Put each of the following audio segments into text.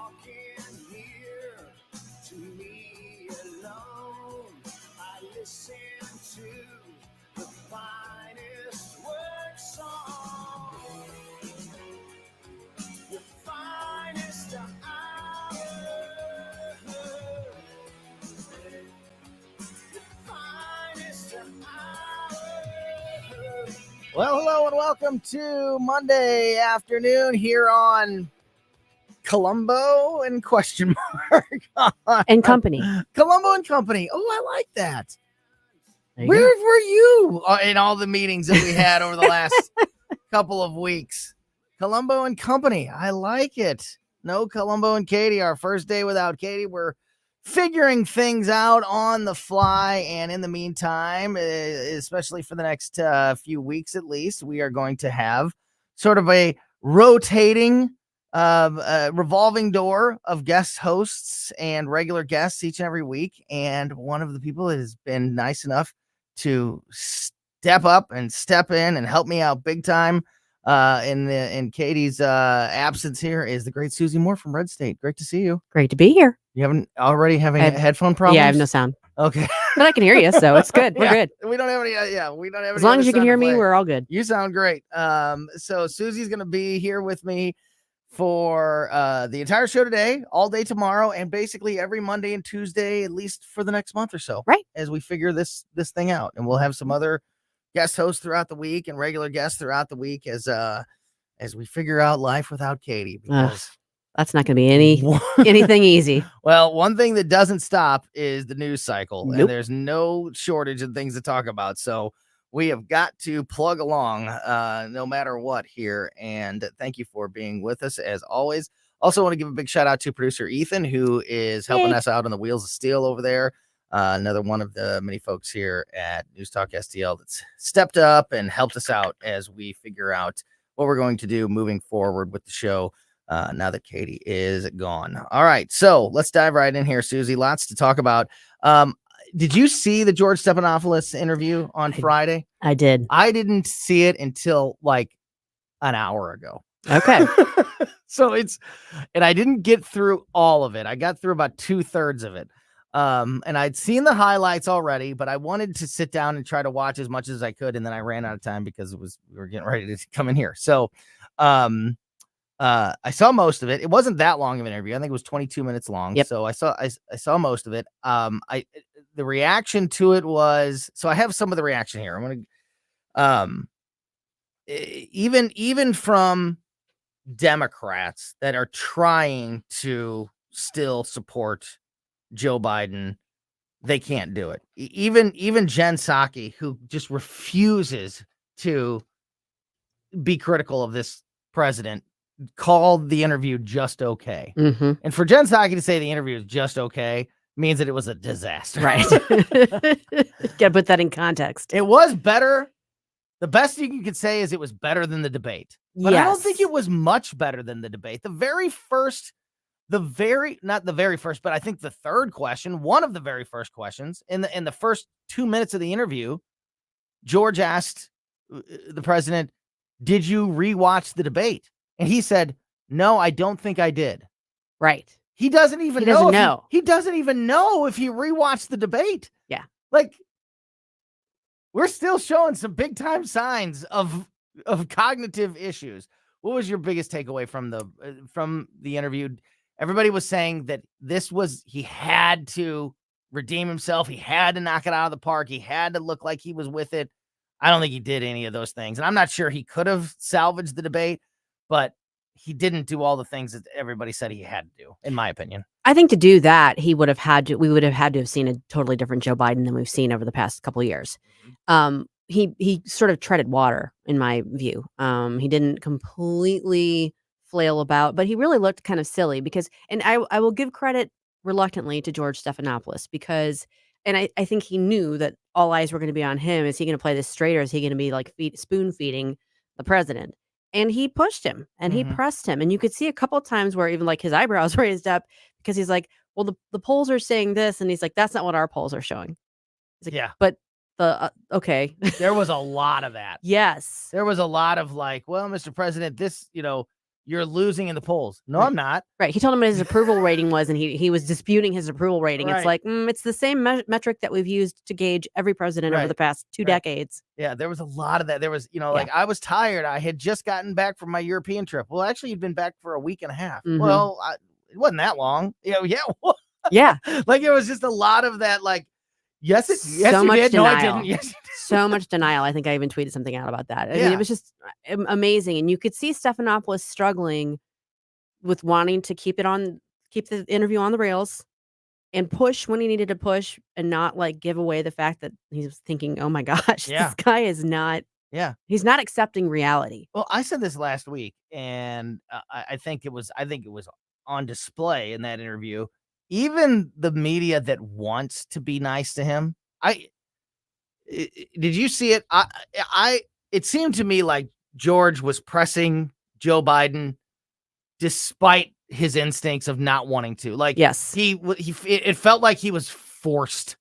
talking here to me alone. I listen to the finest word song, the finest hour, the finest hour. Well, hello and welcome to Monday afternoon here on Colombo and question mark and company. Colombo and Company. Oh, I like that. There Where you were you in all the meetings that we had over the last couple of weeks? Colombo and Company. I like it. No Colombo and Katie. Our first day without Katie. We're figuring things out on the fly. And in the meantime, especially for the next few weeks at least, we are going to have sort of a rotating revolving door of guest hosts and regular guests each and every week. And one of the people that has been nice enough to step up and step in and help me out big time in Katie's absence here is the great Susie Moore from Red State. Great to see you. Great to be here. You haven't already having headphone problems? Yeah, I have no sound. Okay. But I can hear you, so it's good. We're Yeah, good. We don't have any. We don't have any. As long other as you can sound hear to me, play. we're all good. You sound great. So Susie's gonna be here with me for the entire show today, all day tomorrow, and basically every Monday and Tuesday, at least for the next month or so. Right. As we figure this thing out, and we'll have some other guest hosts throughout the week and regular guests throughout the week as we figure out life without Katie. Because that's not going to be anything easy. Well, one thing that doesn't stop is the news cycle, Nope. and there's no shortage of things to talk about. So we have got to plug along no matter what here. And thank you for being with us as always. Also want to give a big shout out to producer Ethan, who is helping us out on the Wheels of Steel over there. Another one of the many folks here at News Talk STL that's stepped up and helped us out as we figure out what we're going to do moving forward with the show now that Katie is gone. All right, so let's dive right in here, Susie. Lots to talk about. Did you see the George Stephanopoulos interview on Friday? I did. I didn't see it until like an hour ago. Okay. So and I didn't get through all of it. I got through about 2/3 of it. And I'd seen the highlights already, but I wanted to sit down and try to watch as much as I could. And then I ran out of time because we were getting ready to come in here. So, I saw most of it. It wasn't that long of an interview. I think it was 22 minutes long. Yep. So I saw most of it. The reaction to it was, so I have some of the reaction here. I'm going to, even from Democrats that are trying to still support Joe Biden, they can't do it. Even Jen Psaki, who just refuses to be critical of this president, called the interview just okay. Mm-hmm. And for Jen Psaki to say the interview is just okay means that it was a disaster. Right. Gotta put that in context. It was better. The best thing you could say is it was better than the debate. But I don't think it was much better than the debate. Not the very first, but I think the third question, one of the very first questions in the first 2 minutes of the interview, George asked the president, "Did you rewatch the debate?" And he said, "No, I don't think I did." Right. He doesn't even He know. doesn't know. He doesn't even know if he rewatched the debate. Yeah. Like, we're still showing some big time signs of cognitive issues. What was your biggest takeaway from the interview? Everybody was saying that he had to redeem himself. He had to knock it out of the park. He had to look like he was with it. I don't think he did any of those things. And I'm not sure he could have salvaged the debate, but he didn't do all the things that everybody said he had to do, in my opinion. I think to do that, we would have had to have seen a totally different Joe Biden than we've seen over the past couple of years. He sort of treaded water, in my view. He didn't completely flail about, but he really looked kind of silly because, and I will give credit reluctantly to George Stephanopoulos because, and I think he knew that all eyes were going to be on him. Is he going to play this straight, or is he going to be like spoon feeding the president? And he pushed him and he pressed him. And you could see a couple of times where even like his eyebrows raised up because he's like, well, the polls are saying this. And he's like, that's not what our polls are showing. He's like, yeah. But okay. There was a lot of that. Yes. There was a lot of like, well, Mr. President, this, you're losing in the polls. No, I'm not. Right. He told him what his approval rating was, and he was disputing his approval rating. Right. It's like, it's the same metric that we've used to gauge every president over Right. the past 2 Right. decades. Yeah, there was a lot of that. There was, like, I was tired. I had just gotten back from my European trip. Well, actually, you'd been back for a week and a half. Mhm. Well, it wasn't that long. Yeah. Yeah. Like, it was just a lot of that, like, yes, So you much did. No, I denial. didn't. Yes. So much denial. I think I even tweeted something out about that. I mean, Yeah. it was just amazing. And you could see Stephanopoulos struggling with wanting to keep the interview on the rails and push when he needed to push and not like give away the fact that he was thinking, oh my gosh, Yeah. this guy is not, Yeah. he's not accepting reality. Well, I said this last week, and I think it was on display in that interview. Even the media that wants to be nice to him, did you see it? It seemed to me like George was pressing Joe Biden despite his instincts of not wanting to. Like, Yes. it felt like he was forced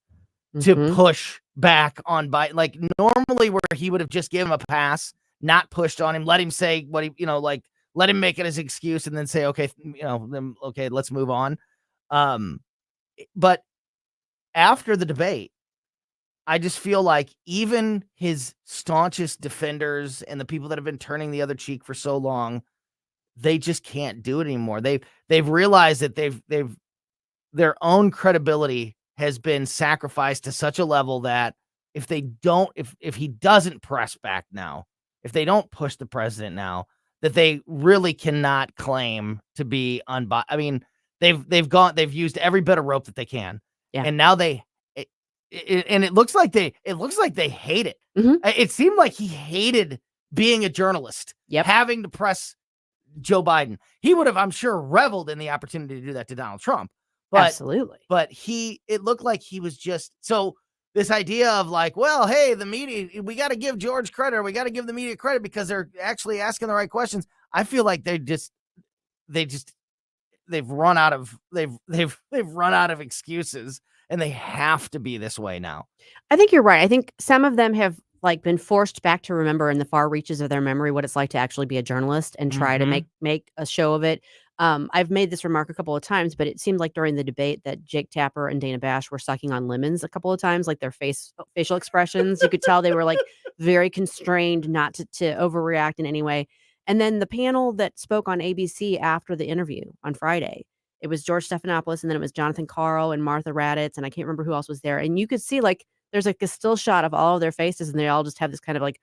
to push back on Biden. Like, normally where he would have just given him a pass, not pushed on him, let him say what he, like, let him make it his excuse and then say, okay, then, okay, let's move on. But after the debate, I just feel like even his staunchest defenders and the people that have been turning the other cheek for so long, they just can't do it anymore. They've realized that their own credibility has been sacrificed to such a level that if he doesn't press back now, if they don't push the president now, that they really cannot claim to be unbiased. I mean, they've used every bit of rope that they can. Yeah. And now it looks like they hate it. It seemed like he hated being a journalist, having to press Joe Biden. He would have, I'm sure, reveled in the opportunity to do that to Donald Trump. But, absolutely. But it looked like he was just, so this idea of like, well, hey, the media, we got to give George credit, or we got to give the media credit because they're actually asking the right questions. I feel like they've run out of excuses, and they have to be this way now. I think you're right. I think some of them have like been forced back to remember in the far reaches of their memory what it's like to actually be a journalist and try to make a show of it. I've made this remark a couple of times, but it seemed like during the debate that Jake Tapper and Dana Bash were sucking on lemons a couple of times, like their facial expressions. You could tell they were like very constrained not to overreact in any way. And then the panel that spoke on ABC after the interview on Friday, it was George Stephanopoulos, and then it was Jonathan Karl and Martha Raddatz, and I can't remember who else was there. And you could see like there's like a still shot of all of their faces, and they all just have this kind of like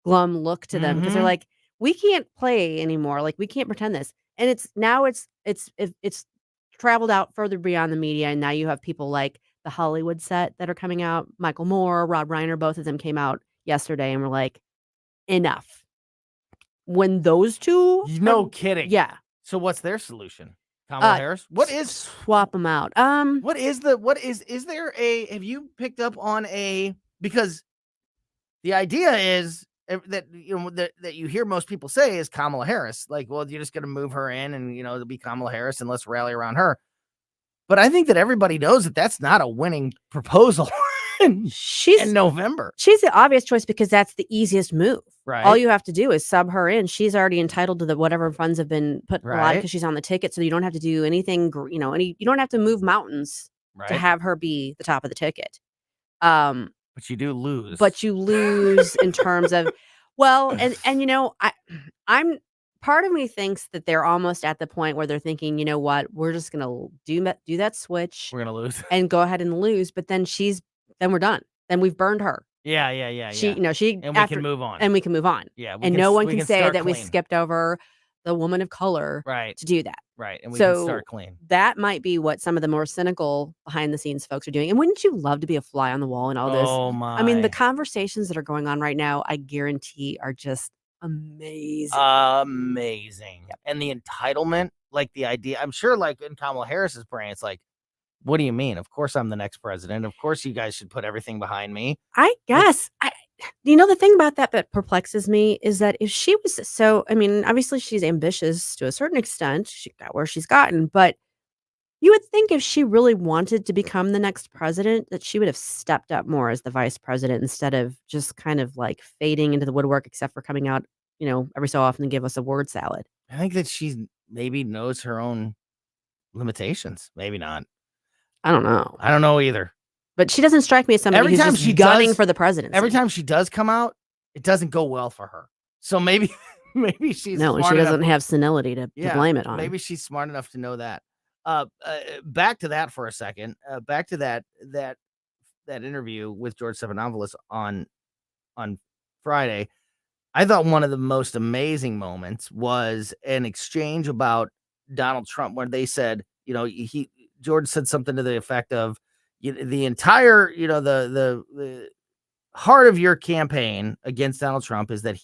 glum look to them because they're like, we can't play anymore. Like, we can't pretend this. And it's traveled out further beyond the media, and now you have people like the Hollywood set that are coming out. Michael Moore, Rob Reiner, both of them came out yesterday and were like, enough. When those two, kidding. Yeah. So what's their solution? Kamala Harris? What is swap them out? Is there have you picked up on because the idea is that that you hear most people say is Kamala Harris. Like, well, you're just going to move her in and it'll be Kamala Harris and let's rally around her. But I think that everybody knows that that's not a winning proposal in November. She's the obvious choice because that's the easiest move. Right. All you have to do is sub her in. She's already entitled to whatever funds have been put right. because she's on the ticket. So you don't have to do anything, you don't have to move mountains to have her be the top of the ticket. But you do lose. But you lose in terms of, well, and I'm part of me thinks that they're almost at the point where they're thinking, you know what, we're just gonna do that switch. We're gonna lose and go ahead and lose. But then we're done. Then we've burned her. Yeah. We can move on. And we can move on. Yeah. No one can say that we skipped over the woman of color to do that. Right. And we can start clean. That might be what some of the more cynical behind the scenes folks are doing. And wouldn't you love to be a fly on the wall in all this? Oh my. I mean, the conversations that are going on right now, I guarantee are just amazing. Yep. And the entitlement, like the idea, I'm sure like in Kamala Harris's brain, it's like, what do you mean? Of course I'm the next president. Of course you guys should put everything behind me. I guess. The thing about that perplexes me is that if she was obviously she's ambitious to a certain extent. She got where she's gotten, but you would think if she really wanted to become the next president, that she would have stepped up more as the vice president instead of just kind of like fading into the woodwork, except for coming out, every so often to give us a word salad. I think that she maybe knows her own limitations. Maybe not. I don't know. I don't know either. But she doesn't strike me as somebody who's just gunning for the presidency. Every time she does come out, it doesn't go well for her. So maybe she's no, and she doesn't have senility to blame it on. Maybe she's smart enough to know that. Back to that for a second. Back to that interview with George Stephanopoulos on Friday. I thought one of the most amazing moments was an exchange about Donald Trump, where they said, George said something to the effect of, the entire, the heart of your campaign against Donald Trump is that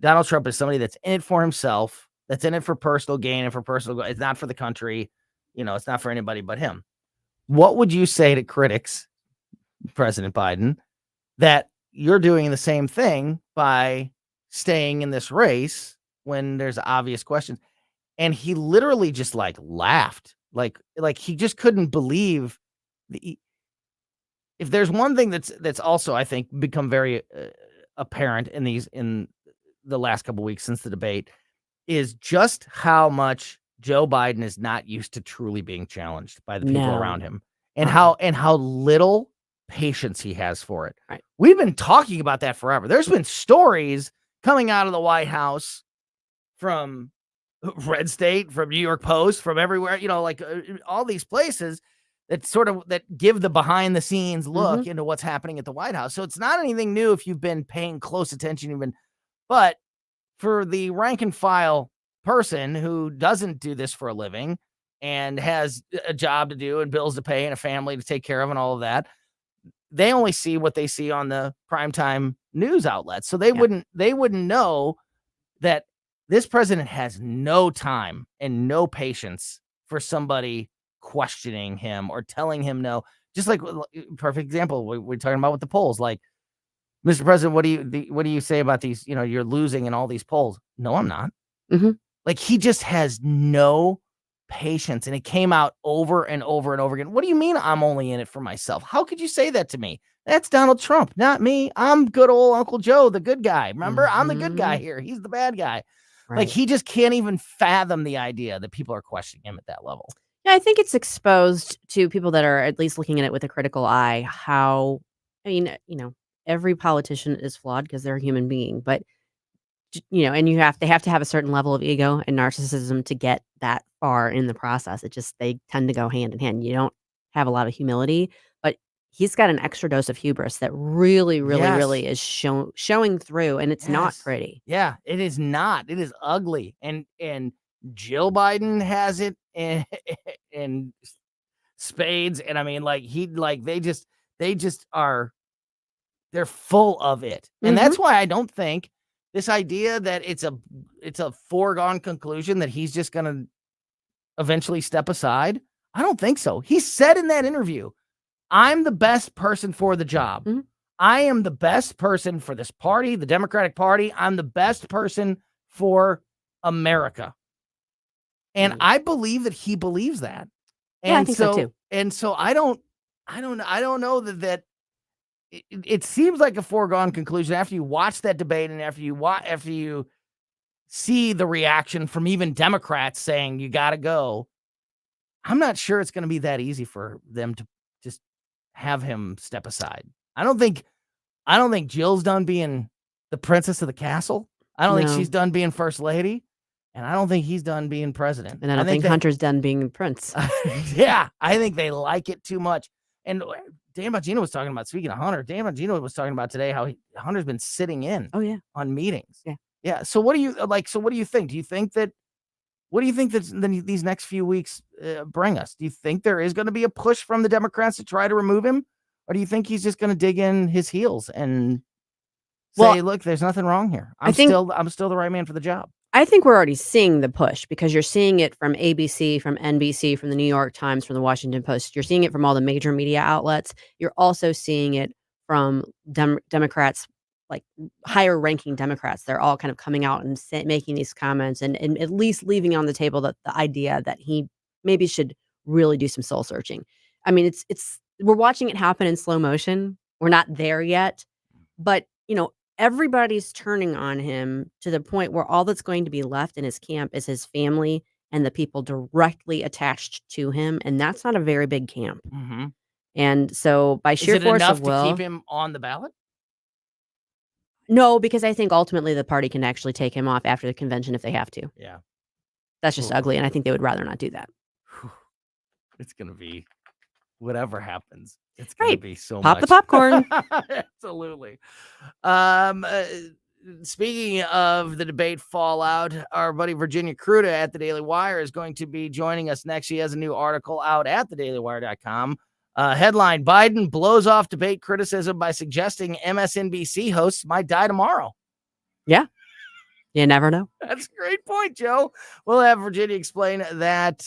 Donald Trump is somebody that's in it for himself, that's in it for personal gain and for personal goal. It's not for the country. It's not for anybody but him. What would you say to critics, President Biden, that you're doing the same thing by staying in this race when there's obvious questions? And he literally just laughed, like he just couldn't believe if there's one thing that's also, I think, become very apparent in the last couple of weeks since the debate, is just how much Joe Biden is not used to truly being challenged by the people around him, and how little patience he has for it. Right. We've been talking about that forever. There's been stories coming out of the White House from Red State, from New York Post, from everywhere, all these places that give the behind the scenes look into what's happening at the White House. So it's not anything new if you've been paying close attention, but for the rank and file person who doesn't do this for a living and has a job to do and bills to pay and a family to take care of and all of that, they only see what they see on the primetime news outlets. So they wouldn't know that this president has no time and no patience for somebody questioning him or telling him no. Just like, perfect example, we're talking about with the polls, like, Mr. President, what do you say about these? You're losing in all these polls. No, I'm not. Like, he just has no patience, and it came out over and over and over again. What do you mean I'm only in it for myself? How could you say that to me? That's Donald Trump, not me. I'm good old Uncle Joe, the good guy. Remember, I'm the good guy here. He's the bad guy. Right. Like, he just can't even fathom the idea that people are questioning him at that level. Yeah, I think it's exposed to people that are at least looking at it with a critical eye how, every politician is flawed because they're a human being, but and they have to have a certain level of ego and narcissism to get that far in the process. They tend to go hand in hand. You don't have a lot of humility, but he's got an extra dose of hubris that really, really, really is showing through, and it's not pretty. Yeah, it is not. It is ugly, and Jill Biden has it in spades, and I mean, they just are. They're full of it, and that's why I don't think this idea that it's a foregone conclusion that he's just going to eventually step aside. I don't think so. He said in that interview, "I'm the best person for the job. I am the best person for this party, the Democratic Party. I'm the best person for America." And I believe that he believes that. And yeah, I think so too. And so I don't know that it seems like a foregone conclusion after you watch that debate and after you see the reaction from even Democrats saying you got to go. I'm not sure it's going to be that easy for them to just have him step aside. I don't think Jill's done being the princess of the castle. I don't think she's done being first lady, and I don't think he's done being president. And I don't think Hunter's done being prince. Yeah, I think they like it too much. And Dan Bongino was talking about, speaking of Hunter, Dan Bongino was talking about today how Hunter's been sitting in on meetings. Yeah. So what do you think? What do you think that these next few weeks bring us? Do you think there is going to be a push from the Democrats to try to remove him? Or do you think he's just going to dig in his heels and say, look, there's nothing wrong here. I'm still the right man for the job. I think we're already seeing the push because you're seeing it from ABC, from NBC, from the New York Times, from the Washington Post. You're seeing it from all the major media outlets. You're also seeing it from Democrats, like higher ranking Democrats. They're all kind of coming out and making these comments and at least leaving on the table that the idea that he maybe should really do some soul searching. I mean, we're watching it happen in slow motion. We're not there yet, but everybody's turning on him to the point where all that's going to be left in his camp is his family and the people directly attached to him, and that's not a very big camp. Mm-hmm. And so by Is sheer it force enough of to keep will him on the ballot? no, because I think ultimately the party can actually take him off after the convention if they have to. Yeah. That's just Ooh. ugly, and I think they would rather not do that. It's going to be whatever happens. It's going to Right. be so Pop much. the popcorn. Absolutely. Speaking of the debate fallout, our buddy Virginia Kruta at the Daily Wire is going to be joining us next. She has a new article out at thedailywire.com. Headline: Biden blows off debate criticism by suggesting MSNBC hosts might die tomorrow. Yeah. You never know. That's a great point, Joe. We'll have Virginia explain that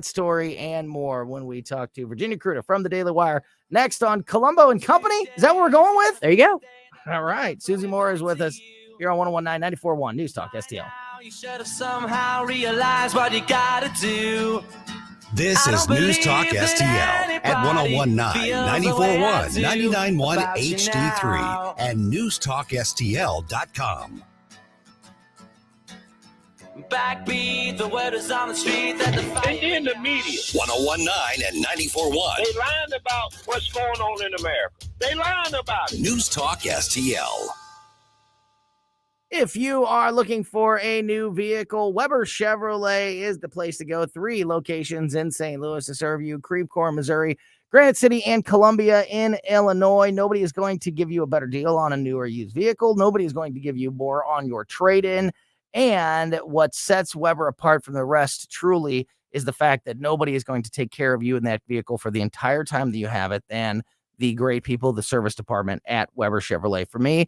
story and more when we talk to Virginia Kruta from the Daily Wire next on Colombo and Company. Is that what we're going with? There you go. All right. Susie Moore is with us here on 1019 94.1 News Talk STL. You should have somehow realized what you gotta do. This is News Talk STL at 1019 94.1 99.1 HD3 and newstalkstl.com. Backbeat, the word is on the street that the fight. And in the media, 1019 and 94.1 they lying about what's going on in America. They lying about it. News Talk STL. If you are looking for a new vehicle, Weber Chevrolet is the place to go. 3 locations in St. Louis to serve you: Creve Coeur, Missouri, Granite City, and Columbia in Illinois. Nobody is going to give you a better deal on a new or used vehicle. Nobody is going to give you more on your trade-in. And what sets Weber apart from the rest truly is the fact that nobody is going to take care of you in that vehicle for the entire time that you have it than the great people, the service department at Weber Chevrolet. For me,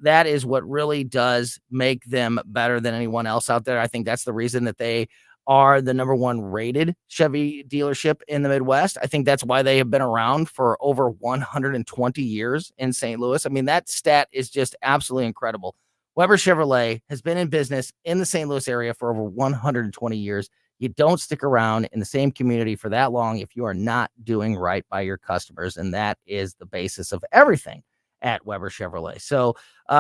that is what really does make them better than anyone else out there. I think that's the reason that they are the number 1 rated Chevy dealership in the Midwest. I think that's why they have been around for over 120 years in St. Louis. I mean, that stat is just absolutely incredible. Weber Chevrolet has been in business in the St. Louis area for over 120 years. You don't stick around in the same community for that long if you are not doing right by your customers, and that is the basis of everything at Weber Chevrolet. So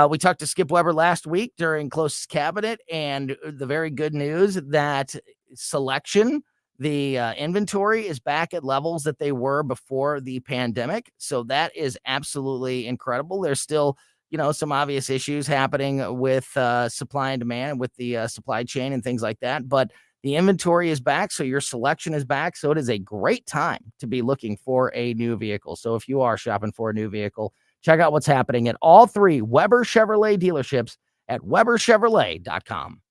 we talked to Skip Weber last week during Closest Cabinet, and the very good news that selection, the inventory is back at levels that they were before the pandemic. So that is absolutely incredible. There's still some obvious issues happening with supply and demand, with the supply chain and things like that. But the inventory is back, so your selection is back. So it is a great time to be looking for a new vehicle. So if you are shopping for a new vehicle, check out what's happening at all 3 Weber Chevrolet dealerships at weberchevrolet.com.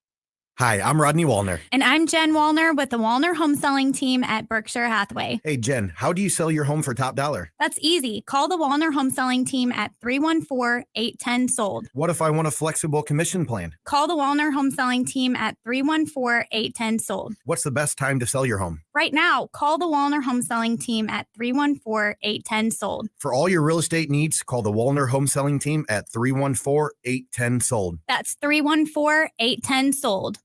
Hi, I'm Rodney Wallner. And I'm Jen Wallner with the Wallner Home Selling Team at Berkshire Hathaway. Hey, Jen, how do you sell your home for top dollar? That's easy. Call the Wallner Home Selling Team at 314-810-SOLD. What if I want a flexible commission plan? Call the Wallner Home Selling Team at 314-810-SOLD. What's the best time to sell your home? Right now, call the Wallner Home Selling Team at 314-810-SOLD. For all your real estate needs, call the Wallner Home Selling Team at 314-810-SOLD. That's 314-810-SOLD.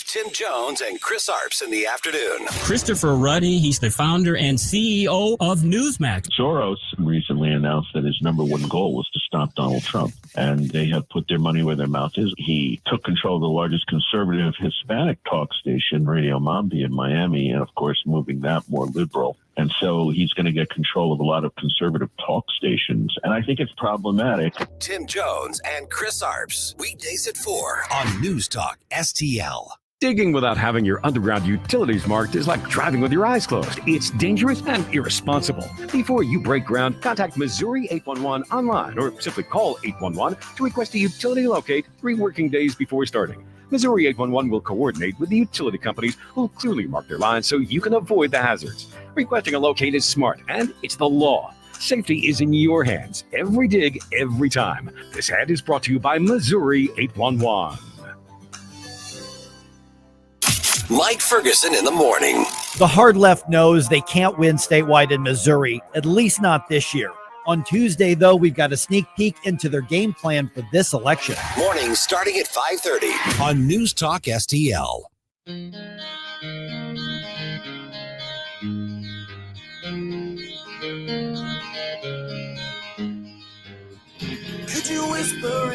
Tim Jones and Chris Arps in the afternoon. Christopher Ruddy, he's the founder and CEO of Newsmax. Soros recently announced that his number 1 goal was to stop Donald Trump, and they have put their money where their mouth is. He took control of the largest conservative Hispanic talk station, Radio Mambi in Miami, and of course moving that more liberal. And so he's going to get control of a lot of conservative talk stations. And I think it's problematic. Tim Jones and Chris Arps, weekdays at 4 on News Talk STL. Digging without having your underground utilities marked is like driving with your eyes closed. It's dangerous and irresponsible. Before you break ground, contact Missouri 811 online or simply call 811 to request a utility locate 3 working days before starting. Missouri 811 will coordinate with the utility companies who clearly mark their lines so you can avoid the hazards. Requesting a locate is smart, and it's the law. Safety is in your hands. Every dig, every time. This ad is brought to you by Missouri 811. Mike Ferguson in the morning. The hard left knows they can't win statewide in Missouri, at least not this year. On Tuesday, though, we've got a sneak peek into their game plan for this election. Mornings starting at 5:30 on News Talk STL. Could you whisper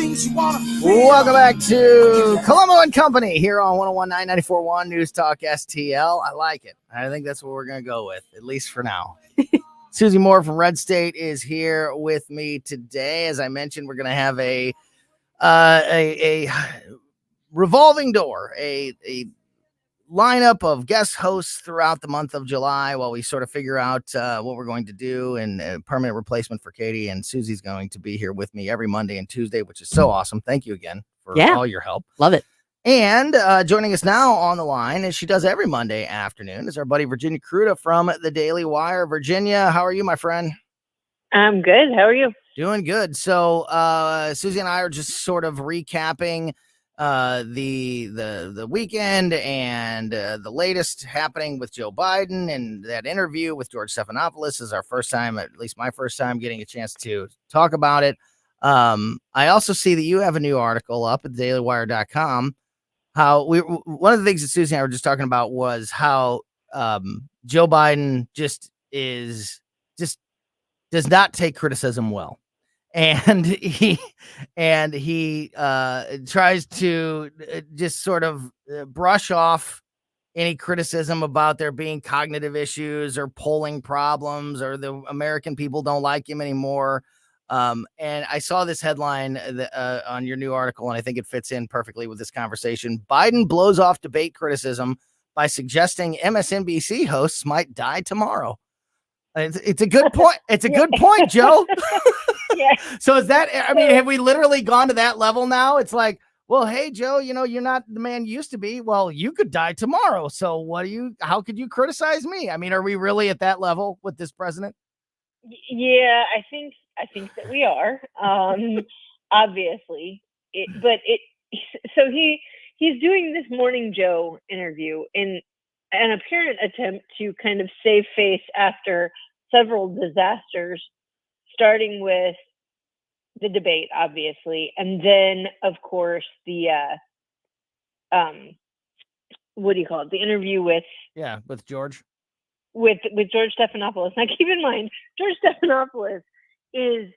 things you want to Welcome back to Colombo and Company here on 101.9 94.1 News Talk STL. I like it. I think that's what we're going to go with, at least for now. Susie Moore from Red State is here with me today. As I mentioned, we're going to have a revolving door, a lineup of guest hosts throughout the month of July while we sort of figure out what we're going to do, and a permanent replacement for Katie. And Susie's going to be here with me every Monday and Tuesday, which is so awesome. Thank you again for all your help. Love it. And joining us now on the line, as she does every Monday afternoon, is our buddy Virginia Cruda from the Daily Wire. Virginia, how are you, my friend? I'm good. How are you? Doing good. So Susie and I are just sort of recapping the weekend and the latest happening with Joe Biden, and that interview with George Stephanopoulos is our first time, at least my first time, getting a chance to talk about it. I also see that you have a new article up at dailywire.com. One of the things that Susie and I were just talking about was how Joe Biden just does not take criticism well. And he tries to just sort of brush off any criticism about there being cognitive issues or polling problems or the American people don't like him anymore. And I saw this headline on your new article, and I think it fits in perfectly with this conversation. Biden blows off debate criticism by suggesting MSNBC hosts might die tomorrow. It's a good point. It's a good point, Joe. Yeah. So is that, I mean, have we literally gone to that level now? It's like, well, hey, Joe, you're not the man you used to be. Well, you could die tomorrow. So how could you criticize me? I mean, are we really at that level with this president? Yeah, I think that we are, obviously, so he's doing this Morning Joe interview in an apparent attempt to kind of save face after several disasters, starting with the debate, obviously, and then, of course, the what do you call it? The interview with George. With George Stephanopoulos. Now, keep in mind, George Stephanopoulos is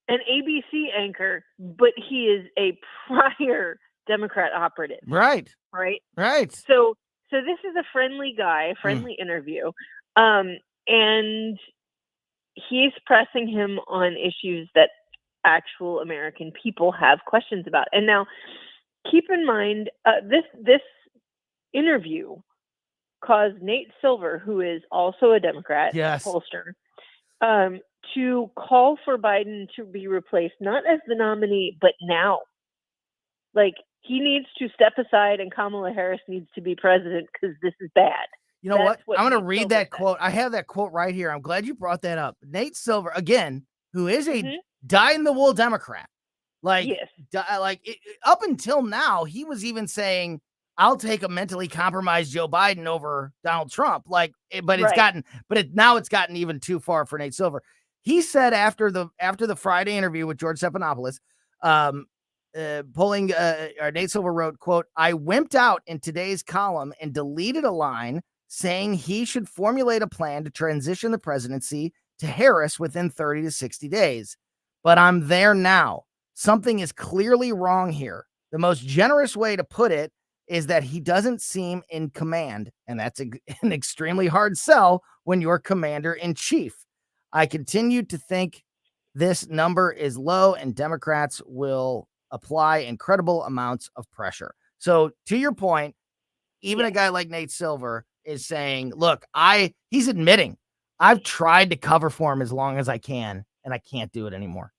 an ABC anchor, but he is a prior Democrat operative. Right. So this is a friendly guy, a friendly interview, and he's pressing him on issues that actual American people have questions about. And now, keep in mind, this interview caused Nate Silver, who is also a Democrat pollster, to call for Biden to be replaced, not as the nominee, but now. Like, he needs to step aside and Kamala Harris needs to be president because this is bad. You know what? I'm going to read that quote. I have that quote right here. I'm glad you brought that up. Nate Silver, again, who is a dyed-in-the-wool Democrat. Up until now, he was even saying, I'll take a mentally compromised Joe Biden over Donald Trump. Now it's gotten even too far for Nate Silver. He said after the Friday interview with George Stephanopoulos, Nate Silver wrote, quote, I wimped out in today's column and deleted a line saying he should formulate a plan to transition the presidency to Harris within 30 to 60 days. But I'm there now. Something is clearly wrong here. The most generous way to put it is that he doesn't seem in command, and that's an extremely hard sell when you're commander-in-chief. I continue to think this number is low, and Democrats will apply incredible amounts of pressure. So to your point, even a guy like Nate Silver is saying, look, he's admitting I've tried to cover for him as long as I can, and I can't do it anymore.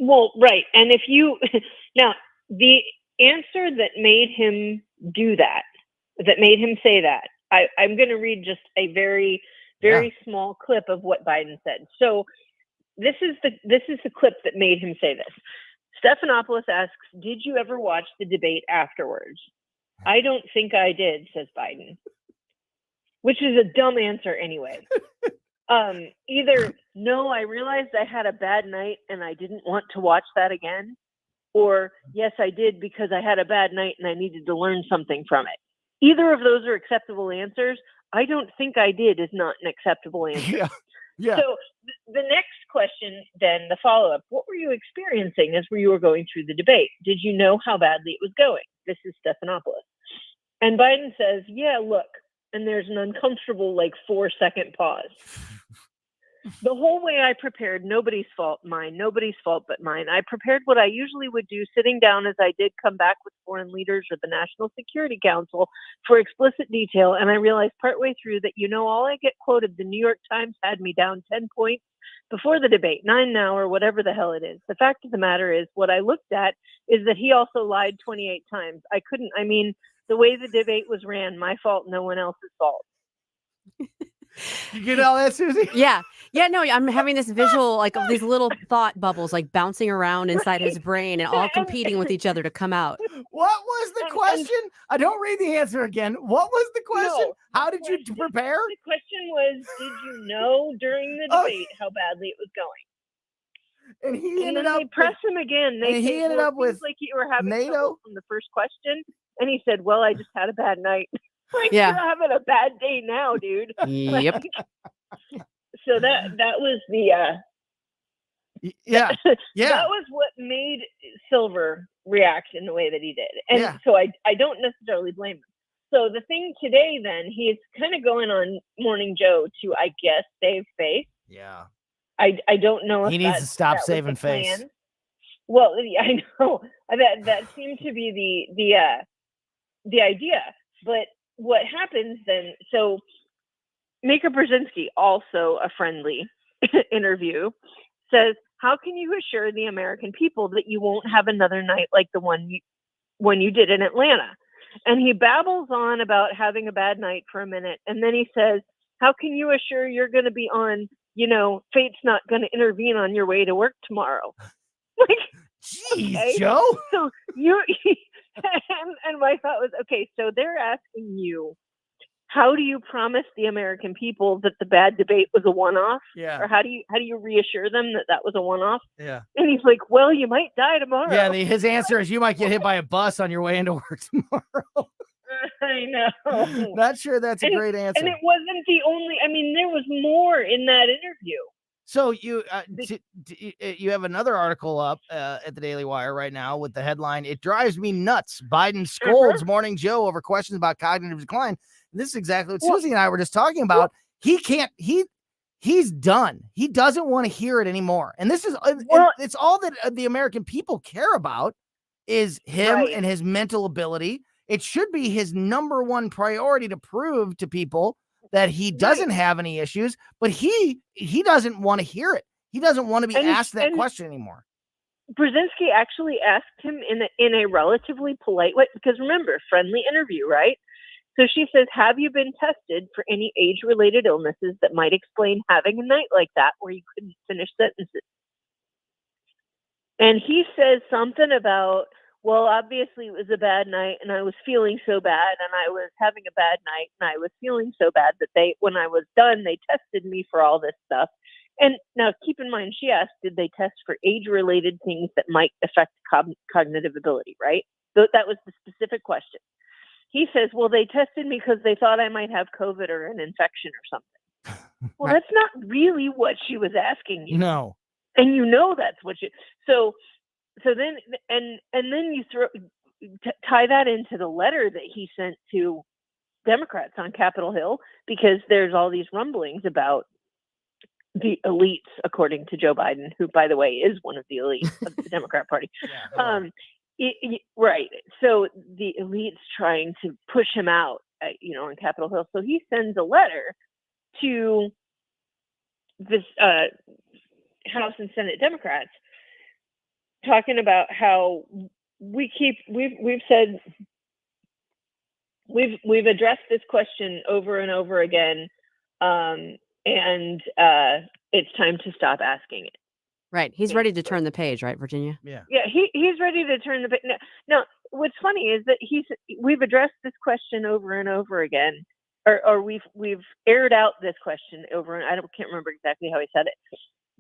Well, right. And now the answer that made him do that made him say that, I'm going to read just a very, very small clip of what Biden said. So this is the clip that made him say this. Stephanopoulos asks, did you ever watch the debate afterwards? I don't think I did, says Biden, which is a dumb answer anyway. Either, no, I realized I had a bad night and I didn't want to watch that again, or yes, I did because I had a bad night and I needed to learn something from it. Either of those are acceptable answers. I don't think I did is not an acceptable answer. Yeah. So the next question, then the follow-up, what were you experiencing as you were going through the debate? Did you know how badly it was going? This is Stephanopoulos. And Biden says, yeah, look, and there's an uncomfortable 4-second pause. The whole way I prepared, nobody's fault, mine, nobody's fault but mine. I prepared what I usually would do, sitting down as I did come back with foreign leaders or the National Security Council for explicit detail, and I realized partway through that, all I get quoted, the New York Times had me down 10 points before the debate, 9 now or whatever the hell it is. The fact of the matter is, what I looked at is that he also lied 28 times. The way the debate was ran, my fault, no one else's fault. You get all that, Susie? Yeah. No, I'm having this visual of these little thought bubbles bouncing around inside his brain and all competing with each other to come out. What was the question? I don't read the answer again. What was the question? No, How did you prepare? The question was, did you know during the debate how badly it was going? And he ended up. They press him again. He ended up with like you were having NATO trouble from the first question, and he said, "Well, I just had a bad night." Yeah. You're having a bad day now, dude. Yep. So that was the yeah. That was what made Silver react in the way that he did, and so I don't necessarily blame him. So the thing today, then, he's kind of going on Morning Joe to, I guess, save face. Yeah. I don't know if he needs to stop saving face. Plan. Well, yeah, I know that seemed to be the idea, but what happens then? So, Maker Brzezinski, also a friendly interview, says, "How can you assure the American people that you won't have another night like the one you did in Atlanta?" And he babbles on about having a bad night for a minute, and then he says, "How can you assure you're going to be on? Fate's not going to intervene on your way to work tomorrow." Jeez, okay? Joe. So you. And my thought was, okay, so they're asking you, how do you promise the American people that the bad debate was a one-off? Yeah. Or how do you reassure them that was a one-off? Yeah. And he's like, well, you might die tomorrow. Yeah, his answer is you might get hit by a bus on your way into work tomorrow. I know. Not sure that's a great answer. And it wasn't the only, there was more in that interview. So you have another article up at the Daily Wire right now with the headline, "It drives me nuts. Biden scolds Morning Joe over questions about cognitive decline." And this is exactly what Susie and I were just talking about. He's done. He doesn't want to hear it anymore. And this is it's all that the American people care about is him and his mental ability. It should be his number one priority to prove to people that he doesn't have any issues, but he doesn't want to hear it. He doesn't want to be asked that question anymore. Brzezinski actually asked him in a relatively polite way, because remember, friendly interview, right? So she says, "Have you been tested for any age-related illnesses that might explain having a night like that where you couldn't finish sentences?" And he says something about, well, obviously it was a bad night and I was feeling so bad and I was having a bad night and I was feeling so bad that when I was done, they tested me for all this stuff. And now keep in mind, she asked, did they test for age-related things that might affect cognitive ability, right? So that was the specific question. He says, well, they tested me because they thought I might have COVID or an infection or something. Well, that's not really what she was asking you. No. And that's what So then, and then you tie that into the letter that he sent to Democrats on Capitol Hill, because there's all these rumblings about the elites, according to Joe Biden, who, by the way, is one of the elites of the Democrat Party. Right. So the elites trying to push him out, on Capitol Hill. So he sends a letter to this House and Senate Democrats, talking about how we've said we've addressed this question over and over again, and it's time to stop asking it. Right. He's ready to turn the page, right, Virginia? Yeah. Yeah, he's ready to turn the page. Now, what's funny is that we've addressed this question over and over again, or we've aired out this question over, and I can't remember exactly how he said it.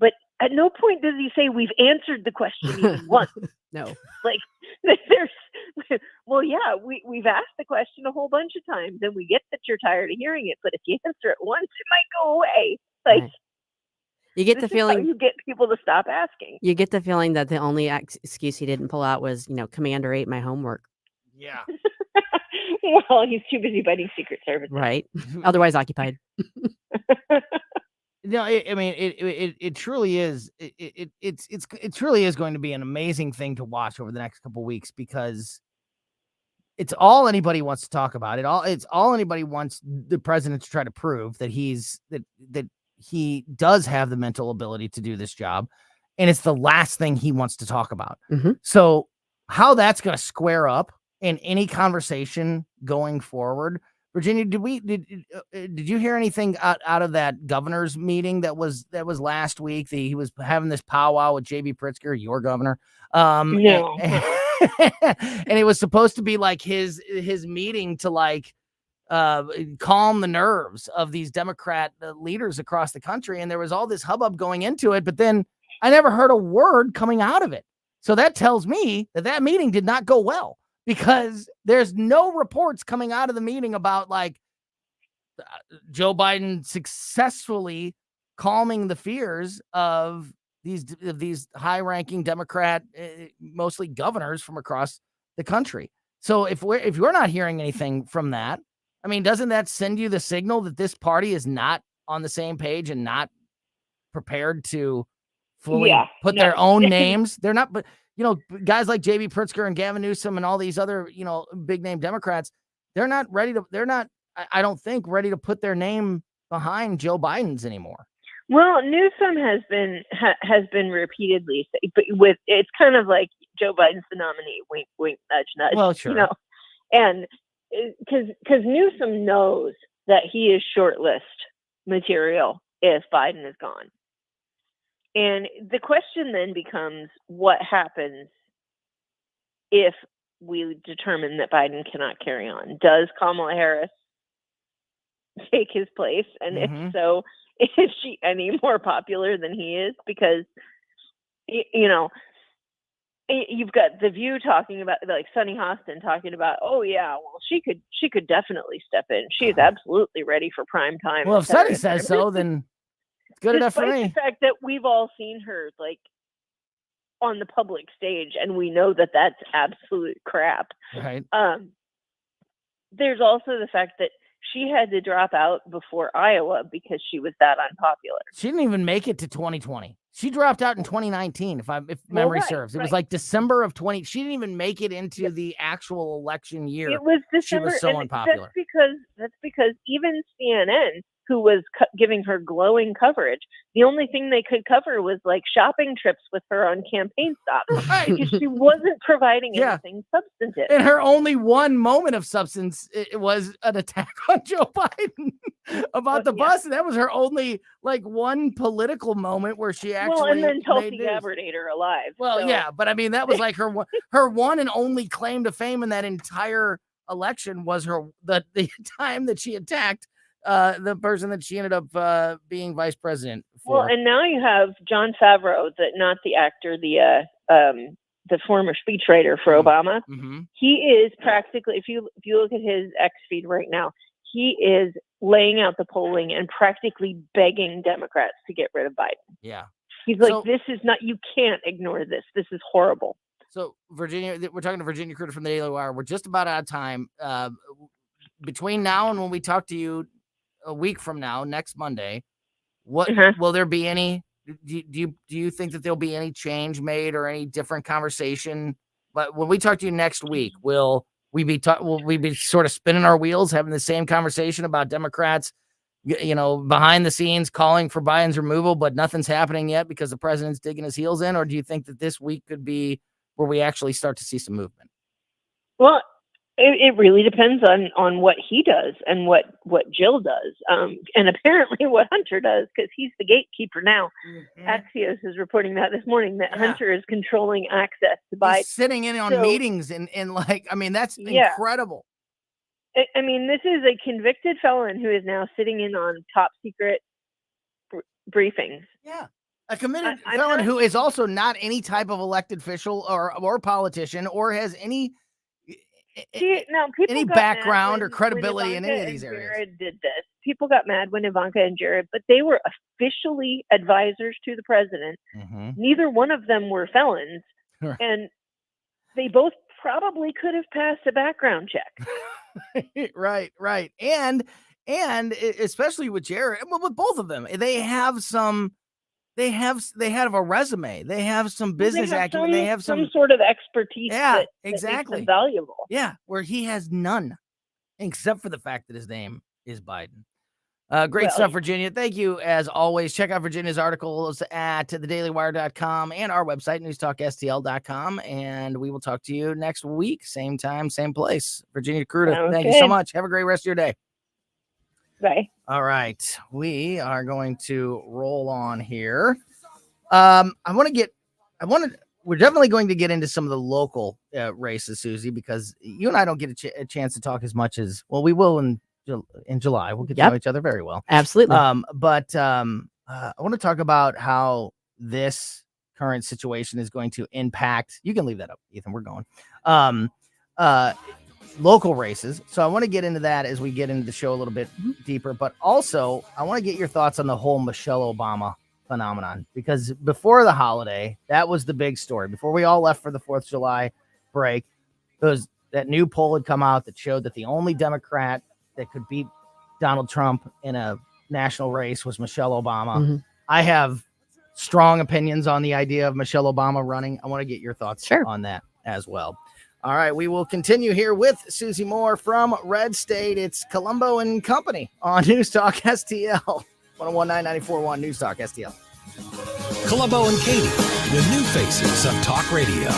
But at no point does he say we've answered the question even once. No. We've asked the question a whole bunch of times, and we get that you're tired of hearing it. But if you answer it once, it might go away. You get This the is how feeling you get people to stop asking. you get the feeling that the only excuse he didn't pull out was, Commander ate my homework. Yeah. Well, he's too busy fighting Secret Service. Right. Otherwise occupied. No, it truly is. It truly is going to be an amazing thing to watch over the next couple weeks, because it's all anybody wants to talk about. It's all anybody wants the president to try to prove that that he does have the mental ability to do this job, and it's the last thing he wants to talk about. Mm-hmm. So how that's going to square up in any conversation going forward. Virginia, did you hear anything out of that governor's meeting that was last week? He was having this powwow with J.B. Pritzker, your governor. No. And it was supposed to be like his meeting to like calm the nerves of these Democrat leaders across the country. And there was all this hubbub going into it, but then I never heard a word coming out of it. So that tells me that meeting did not go well, because there's no reports coming out of the meeting about like Joe Biden successfully calming the fears of these high-ranking Democrat, mostly governors from across the country. So if we're not hearing anything from that, I mean, doesn't that send you the signal that this party is not on the same page and not prepared to fully put their own names? They're not, but guys like J.B. Pritzker and Gavin Newsom and all these other, big name Democrats, they're not, I don't think, ready to put their name behind Joe Biden's anymore. Well, Newsom has been repeatedly, but it's kind of like Joe Biden's the nominee, wink, wink, nudge, nudge. Well, sure. And because Newsom knows that he is shortlist material if Biden is gone. And the question then becomes, what happens if we determine that Biden cannot carry on? Does Kamala Harris take his place? And if so, is she any more popular than he is? Because, you've got The View talking about, like Sunny Hostin talking about, oh yeah, well, she could definitely step in. She is absolutely ready for prime time. Well, if Sunny says so, then it's good enough for me. Despite the fact that we've all seen her like on the public stage, and we know that that's absolute crap. Right. There's also the fact that she had to drop out before Iowa because she was that unpopular. She didn't even make it to 2020. She dropped out in 2019, if memory serves. It was like December of 20. She didn't even make it into the actual election year. It was December. She was so unpopular. That's because even CNN, who was giving her glowing coverage, the only thing they could cover was like shopping trips with her on campaign stops, because she wasn't providing anything substantive. And her only one moment of substance, it was an attack on Joe Biden about the bus. And that was her only like one political moment where she actually and then Tulsi Gabbard ate her alive. Well, yeah, but I mean, that was like her one and only claim to fame in that entire election was the time that she attacked the person that she ended up being vice president for. Well, and now you have Jon Favreau, not the actor, the former speechwriter for Obama. Mm-hmm. He is practically, if you look at his X feed right now, he is laying out the polling and practically begging Democrats to get rid of Biden. Yeah. He's like, this is not, you can't ignore this. This is horrible. So Virginia, we're talking to Virginia Critter from the Daily Wire. We're just about out of time. Between now and when we talk to you a week from now, next Monday, what will there be any? Do you think that there'll be any change made or any different conversation? But when we talk to you next week, will we be sort of spinning our wheels, having the same conversation about Democrats, behind the scenes calling for Biden's removal, but nothing's happening yet because the president's digging his heels in? Or do you think that this week could be where we actually start to see some movement? Well, it really depends on what he does and what Jill does, and apparently what Hunter does, because he's the gatekeeper now. Mm-hmm. Axios is reporting that this morning, that Hunter is controlling access to Biden. He's sitting in on meetings and like, I mean, that's incredible. I mean, this is a convicted felon who is now sitting in on top secret briefings. Yeah. A committed felon who is also not any type of elected official or politician or has See, now people any got background mad or credibility when in any Ivanka of these and areas. Jared did this. People got mad when Ivanka and Jared, but they were officially advisors to the president. Mm-hmm. Neither one of them were felons, Right. and they both probably could have passed a background check. Right. And especially with Jared, well, with both of them, they have a resume. They have some business acumen. They have some sort of expertise. Yeah, that exactly. makes them valuable. Yeah, where he has none, except for the fact that his name is Biden. Great stuff, Virginia. Thank you, as always. Check out Virginia's articles at thedailywire.com and our website, newstalkstl.com. And we will talk to you next week. Same time, same place. Virginia Cruda, thank you so much. Have a great rest of your day. Bye. All right. We are going to roll on here. We're definitely going to get into some of the local races, Susie, because you and I don't get a chance to talk as much as, well, we will in July. We'll get to know each other very well. Absolutely. But I want to talk about how this current situation is going to impact. You can leave that up, Ethan. We're going. Local races. So I want to get into that as we get into the show a little bit deeper. But also, I want to get your thoughts on the whole Michelle Obama phenomenon, because before the holiday, that was the big story. Before we all left for the 4th of July break, that new poll had come out that showed that the only Democrat that could beat Donald Trump in a national race was Michelle Obama. Mm-hmm. I have strong opinions on the idea of Michelle Obama running. I want to get your thoughts on that as well. All right, we will continue here with Susie Moore from Red State. It's Colombo and Company on News Talk STL. 101.994.1 News Talk STL. Colombo and Katie, the new faces of talk radio.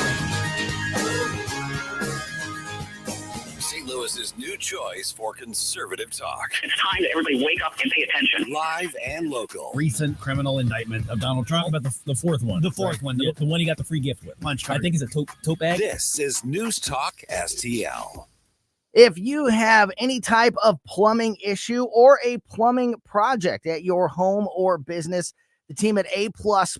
St. Louis's new choice for conservative talk. It's time that everybody wake up and pay attention. Live and local. Recent criminal indictment of Donald Trump. About the fourth one. The fourth one. The one he got the free gift with. Punch card. I think it's a tote bag. This is News Talk STL. If you have any type of plumbing issue or a plumbing project at your home or business, the team at A+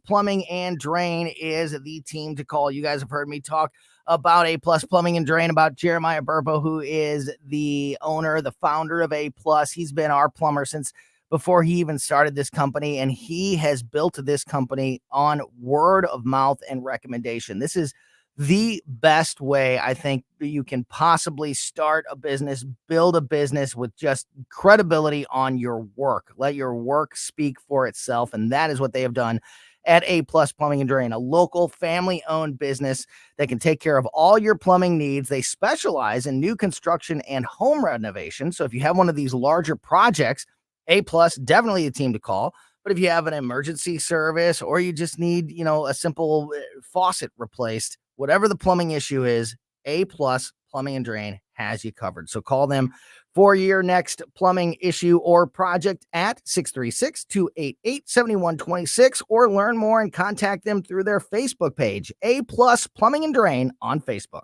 Plumbing and Drain is the team to call. You guys have heard me talk about A+ Plumbing and Drain, about Jeremiah Burpo, who is the owner, the founder of A+. He's been our plumber since before he even started this company, and he has built this company on word of mouth and recommendation. This is the best way I think you can possibly start a business, build a business with just credibility on your work. Let your work speak for itself. And that is what they have done at A+ Plumbing and Drain, a local family-owned business that can take care of all your plumbing needs. They specialize in new construction and home renovation. So if you have one of these larger projects, A+, definitely the team to call. But if you have an emergency service or you just need, a simple faucet replaced, whatever the plumbing issue is, A+ Plumbing and Drain has you covered. So call them for your next plumbing issue or project at 636-288-7126, or learn more and contact them through their Facebook page, A+ Plumbing and Drain on Facebook.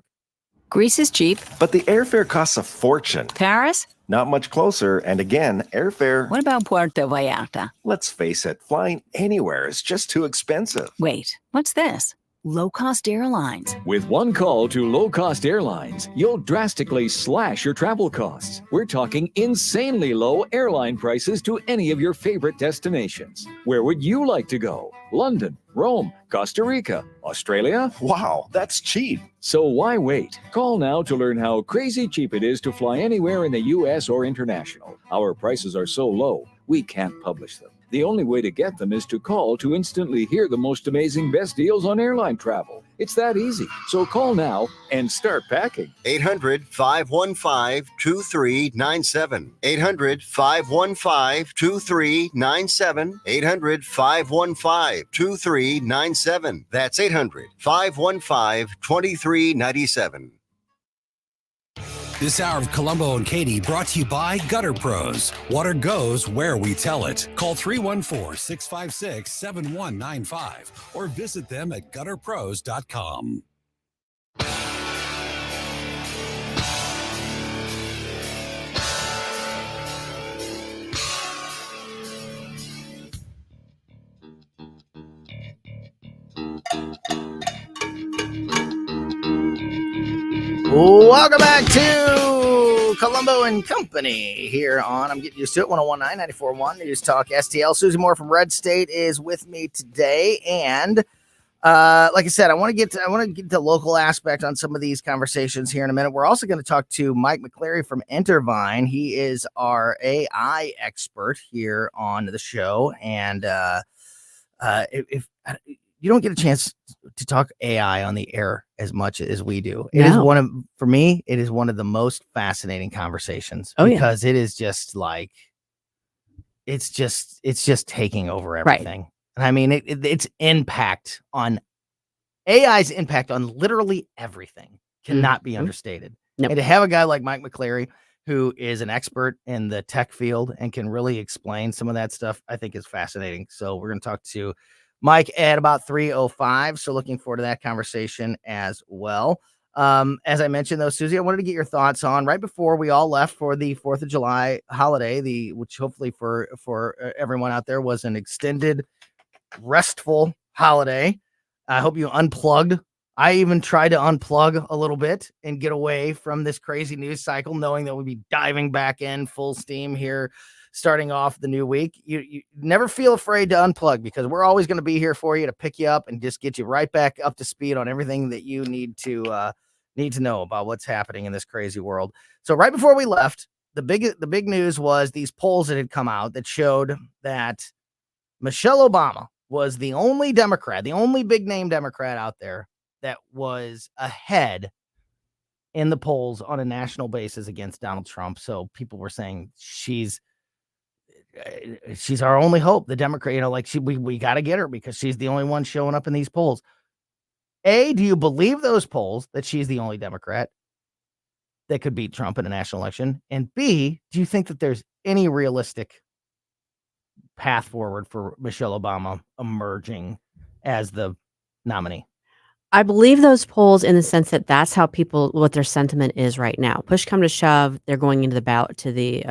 Greece is cheap, but the airfare costs a fortune. Paris? Not much closer, and again, airfare... What about Puerto Vallarta? Let's face it, flying anywhere is just too expensive. Wait, what's this? Low-cost airlines. With one call to low-cost airlines, you'll drastically slash your travel costs. We're talking insanely low airline prices to any of your favorite destinations. Where would you like to go? London, Rome, Costa Rica, Australia? Wow, that's cheap. So why wait? Call now to learn how crazy cheap it is to fly anywhere in the U.S. or international. Our prices are so low, we can't publish them. The only way to get them is to call to instantly hear the most amazing best deals on airline travel. It's that easy. So call now and start packing. 800-515-2397. 800-515-2397. 800-515-2397. That's 800-515-2397. This hour of Colombo and Katie brought to you by Gutter Pros. Water goes where we tell it. Call 314-656-7195 or visit them at gutterpros.com. Welcome back back to Colombo and Company here on I'm Getting Used to It 1019 94.1 News Talk STL. Susie Moore from Red State is with me today, and like I said, I want to get to the local aspect on some of these conversations here in a minute. We're also going to talk to Mike McCleary from Intervine. He is our AI expert here on the show, and if you don't get a chance to talk AI on the air as much as we do, it is for me, it is one of the most fascinating conversations because it is just like, it's just taking over everything. Right. And I mean, its impact on AI's impact on literally everything cannot be understated. Nope. And to have a guy like Mike McCleary, who is an expert in the tech field and can really explain some of that stuff, I think is fascinating. So we're going to talk to Mike at about 3:05. So looking forward to that conversation as well. As I mentioned, though, Susie, I wanted to get your thoughts on right before we all left for the 4th of July holiday, which hopefully for everyone out there was an extended, restful holiday. I hope you unplugged. I even tried to unplug a little bit and get away from this crazy news cycle, knowing that we'd be diving back in full steam here, starting off the new week. You never feel afraid to unplug, because we're always going to be here for you to pick you up and just get you right back up to speed on everything that you need to know about what's happening in this crazy world. So right before we left, the big news was these polls that had come out that showed that Michelle Obama was the only Democrat, the only big name Democrat out there that was ahead in the polls on a national basis against Donald Trump. So people were saying she's our only hope. The Democrat, we got to get her because she's the only one showing up in these polls. A, do you believe those polls that she's the only Democrat that could beat Trump in a national election? And B, do you think that there's any realistic path forward for Michelle Obama emerging as the nominee? I believe those polls in the sense that that's how what their sentiment is right now. Push come to shove, they're going into the ballot to the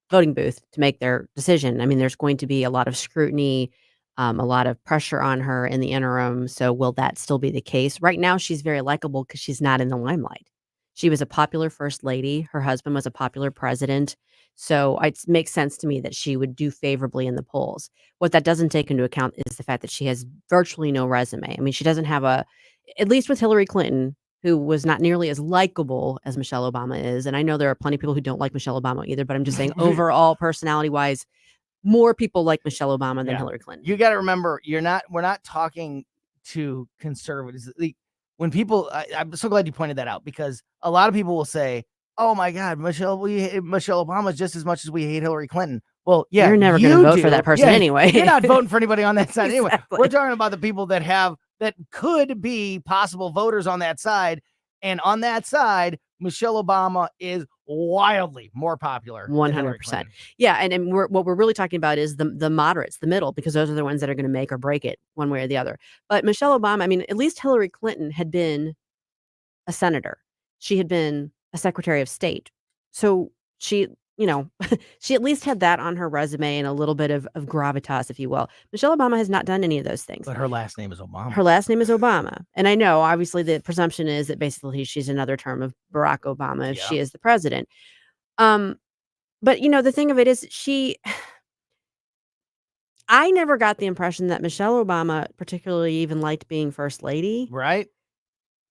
voting booth to make their decision. I mean, there's going to be a lot of scrutiny, a lot of pressure on her in the interim. So will that still be the case? Right now, she's very likable because she's not in the limelight. She was a popular first lady. Her husband was a popular president. So it makes sense to me that she would do favorably in the polls. What that doesn't take into account is the fact that she has virtually no resume. I mean, she doesn't have at least with Hillary Clinton, who was not nearly as likable as Michelle Obama is. And I know there are plenty of people who don't like Michelle Obama either, but I'm just saying overall, personality-wise, more people like Michelle Obama than Hillary Clinton. You got to remember, we're not talking to conservatives. When people, I'm so glad you pointed that out, because a lot of people will say, "Oh my God, we hate Michelle Obama just as much as we hate Hillary Clinton." Well, yeah, you're never going to vote for that person anyway. You're not voting for anybody on that side anyway. Exactly. We're talking about the people that could be possible voters on that side, and on that side, Michelle Obama is wildly more popular. 100%. Yeah, and what we're really talking about is the moderates, the middle, because those are the ones that are going to make or break it one way or the other. But Michelle Obama, I mean, at least Hillary Clinton had been a senator. She had been a secretary of state. So she, she at least had that on her resume and a little bit of gravitas, if you will. Michelle Obama has not done any of those things. But her last name is Obama. Her last name is Obama. And I know, obviously, the presumption is that basically she's another term of Barack Obama if she is the president. But, the thing of it is I never got the impression that Michelle Obama particularly even liked being first lady. Right.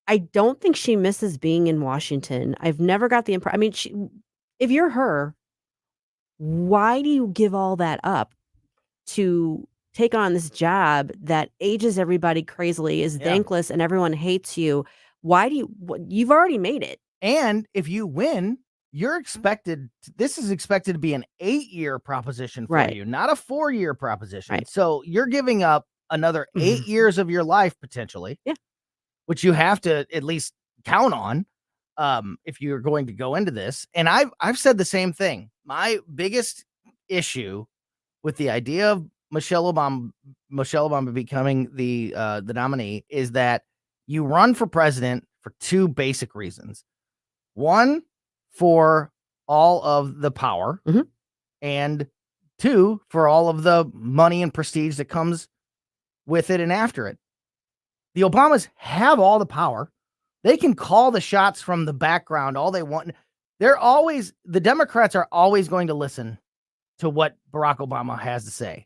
I don't think she misses being in Washington. I've never got the impression. I mean, if you're her, why do you give all that up to take on this job that ages everybody crazily, is thankless, and everyone hates you? Why do you've already made it. And if you win, this is expected to be an 8-year proposition for you, not a 4-year proposition. Right. So you're giving up another 8 years of your life potentially. Yeah. Which you have to at least count on if you're going to go into this. And I've said the same thing. My biggest issue with the idea of Michelle Obama becoming the nominee is that you run for president for two basic reasons. One, for all of the power, and two, for all of the money and prestige that comes with it and after it. The Obamas have all the power. They can call the shots from the background all they want. The Democrats are always going to listen to what Barack Obama has to say.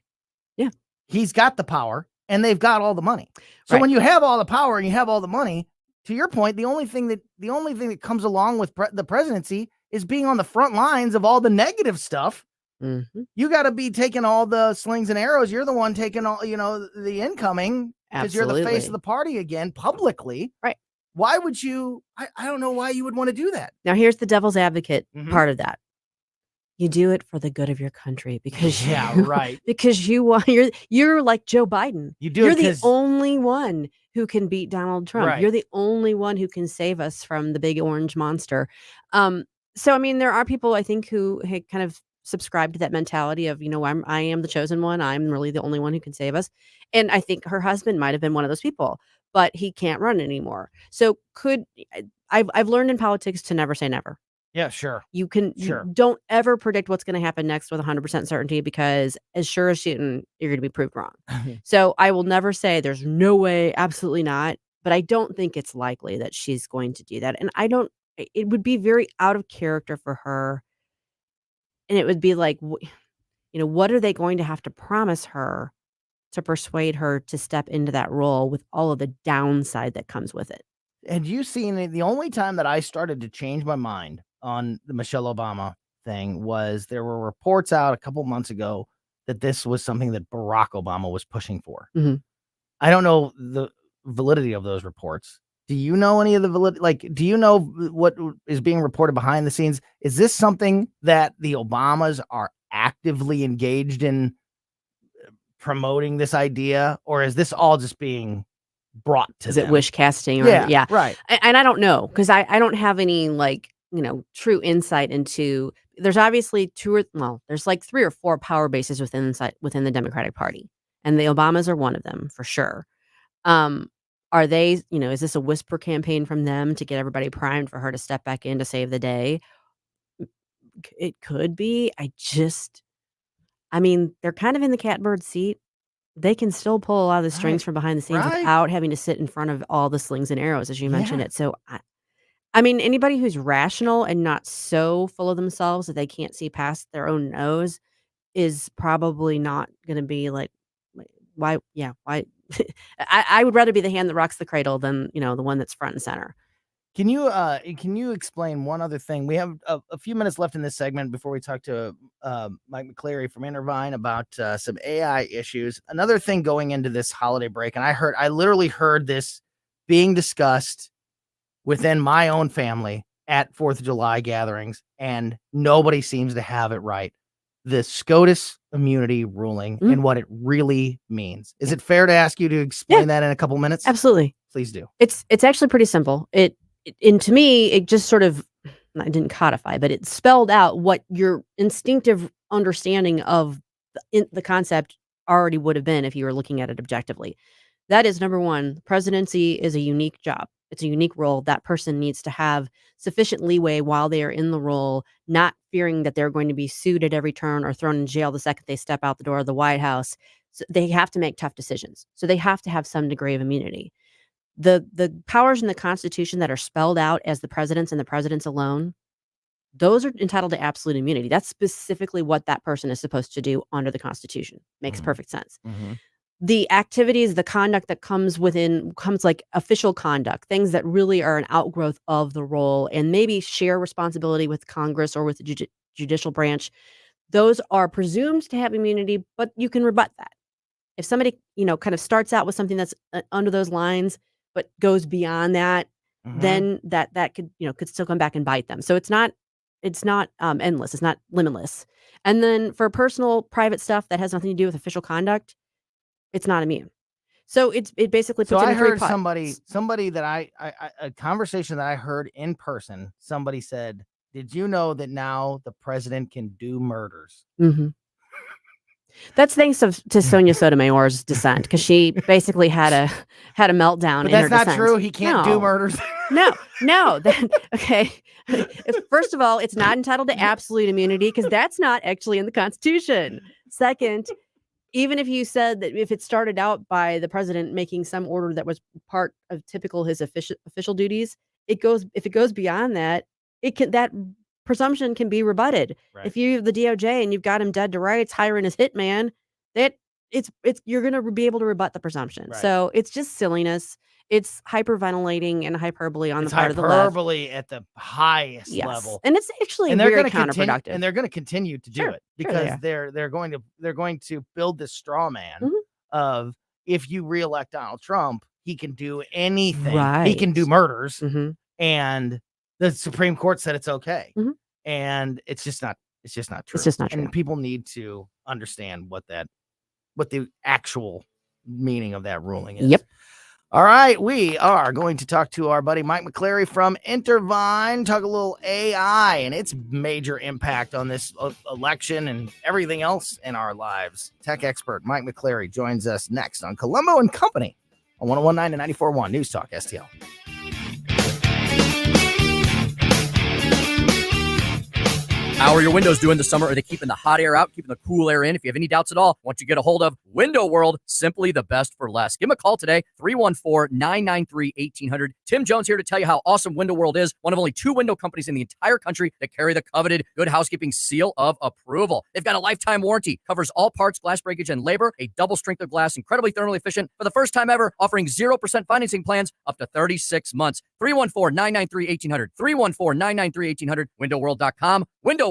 Yeah. He's got the power and they've got all the money. So Right. when you have all the power and you have all the money, to your point, the only thing that comes along with the presidency is being on the front lines of all the negative stuff. Mhm. You got to be taking all the slings and arrows. You're the one taking all, the incoming, because you're the face Absolutely. of the party again publicly. Right. Why would you? I don't know why you would want to do that. Now here's the devil's advocate Mhm. part of that. You do it for the good of your country because Yeah, right. because you're like Joe Biden. You do You're it the 'cause- only one who can beat Donald Trump. Right. You're the only one who can save us from the big orange monster. So I mean, there are people I think who kind of subscribe to that mentality of, I am the chosen one. I'm really the only one who can save us. And I think her husband might have been one of those people, but he can't run anymore. So I've learned in politics to never say never. Yeah, sure. You Sure. don't ever predict what's going to happen next with 100% certainty, because as sure as shooting, you're going to be proved wrong. So I will never say there's no way, absolutely not. But I don't think it's likely that she's going to do that. And it would be very out of character for her. And it would be like, what are they going to have to promise her to persuade her to step into that role with all of the downside that comes with it? Had you seen it? The only time that I started to change my mind on the Michelle Obama thing was there were reports out a couple months ago that this was something that Barack Obama was pushing for. Mhm. I don't know the validity of those reports. Do you know any of the validity? Like, do you know what is being reported behind the scenes? Is this something that the Obamas are actively engaged in promoting this idea, or is this all just being brought to Is them? it wish casting? Or, Yeah, right. And I don't know, because I don't have any true insight into. There's obviously there's like 3 or 4 power bases within the Democratic Party, and the Obamas are one of them for sure. Are they? Is this a whisper campaign from them to get everybody primed for her to step back in to save the day? It could be. I mean, they're kind of in the catbird seat. They can still pull a lot of the strings Right. from behind the scenes Right. without having to sit in front of all the slings and arrows, as you mentioned Yeah. it. So, I mean, anybody who's rational and not so full of themselves that they can't see past their own nose is probably not going to be like, why? Yeah, why? I would rather be the hand that rocks the cradle than the one that's front and center. Can you explain one other thing? We have a few minutes left in this segment before we talk to Mike McCleary from Intervine about some AI issues. Another thing going into this holiday break, and I literally heard this being discussed within my own family at 4th of July gatherings, and nobody seems to have it right. The SCOTUS immunity ruling and what it really means. Is it fair to ask you to explain that in a couple minutes? Absolutely. Please do. It's actually pretty simple. And to me, it just sort of, I didn't codify, but it spelled out what your instinctive understanding of the concept already would have been if you were looking at it objectively. That is, number one, the presidency is a unique job. It's a unique role. That person needs to have sufficient leeway while they are in the role, not fearing that they're going to be sued at every turn or thrown in jail the second they step out the door of the White House. So they have to make tough decisions. So they have to have some degree of immunity. The powers in the Constitution that are spelled out as the president's and the president's alone, those are entitled to absolute immunity. That's specifically what that person is supposed to do under the Constitution. Makes perfect sense. The activities, the conduct that comes like official conduct, things that really are an outgrowth of the role and maybe share responsibility with Congress or with the judicial branch, those are presumed to have immunity, but you can rebut that. If somebody, kind of starts out with something that's under those lines, but goes beyond that, then that could still come back and bite them. So it's not endless. It's not limitless. And then for personal, private stuff that has nothing to do with official conduct, it's not immune. So it basically puts So it I in 3 heard pots. somebody that a conversation that I heard in person. Somebody said, "Did you know that now the president can do murders?" Mhm. That's thanks to Sonia Sotomayor's dissent, because she basically had a meltdown But in her that's not dissent. true. He can't do No. murders. No. Okay. First of all, it's not entitled to absolute immunity because that's not actually in the Constitution. Second, even if you said that if it started out by the president making some order that was part of typical his official duties, if it goes beyond that, that presumption can be rebutted. Right. If you have the DOJ and you've got him dead to rights, hiring his hitman, you're going to be able to rebut the presumption. Right. So it's just silliness. It's hyperventilating and hyperbole on It's the part of the left. hyperbole at the highest level, and it's actually and they're very going to continue, counterproductive. and they're going to continue to do Sure, it sure because they they're going to build this straw man Mhm. of, if you reelect Donald Trump, he can do anything. He Right. can do murders, Mhm. and the Supreme Court said it's okay, Mhm. and it's just not true. It's just not true. And people need to understand what the actual meaning of that ruling is. Yep. All right, we are going to talk to our buddy Mike McCleary from Intervine, talk a little AI and its major impact on this election and everything else in our lives. Tech expert Mike McCleary joins us next on Colombo and Company on 101.9 and 94.1 News Talk STL. How are your windows doing this summer? Are they keeping the hot air out, keeping the cool air in? If you have any doubts at all, once you get a hold of Window World, simply the best for less. Give them a call today, 314-993-1800. Tim Jones here to tell you how awesome Window World is, one of only 2 window companies in the entire country that carry the coveted Good Housekeeping seal of approval. They've got a lifetime warranty, covers all parts, glass breakage, and labor, a double strength of glass, incredibly thermally efficient, for the first time ever, offering 0% financing plans up to 36 months. 314-993-1800, 314-993-1800, windowworld.com, windowworld.com.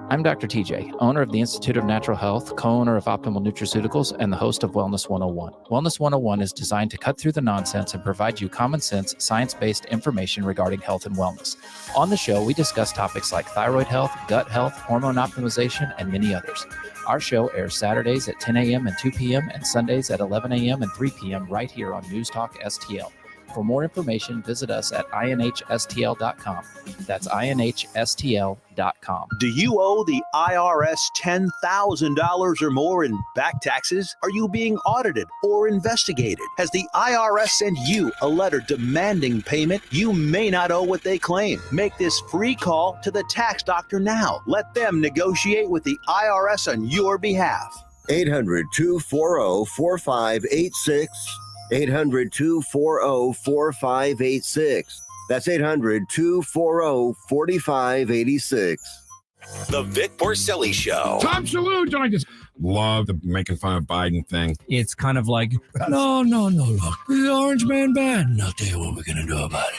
I'm Dr. TJ, owner of the Institute of Natural Health, co-owner of Optimal Nutraceuticals, and the host of Wellness 101. Wellness 101 is designed to cut through the nonsense and provide you common sense, science-based information regarding health and wellness. On the show, we discuss topics like thyroid health, gut health, hormone optimization, and many others. Our show airs Saturdays at 10 a.m. and 2 p.m. and Sundays at 11 a.m. and 3 p.m. right here on News Talk STL. For more information, visit us at inhstl.com. That's inhstl.com. Do you owe the IRS $10,000 or more in back taxes? Are you being audited or investigated? Has the IRS sent you a letter demanding payment? You may not owe what they claim. Make this free call to the tax doctor now. Let them negotiate with the IRS on your behalf. 800-240-4586. 800-240-4586. That's 800-240-4586. The Vic Porcelli Show. Tom Shalhoub joined us. Love the making fun of Biden thing. It's kind of like, no, look, the Orange Man band. And I'll tell you what we're going to do about it.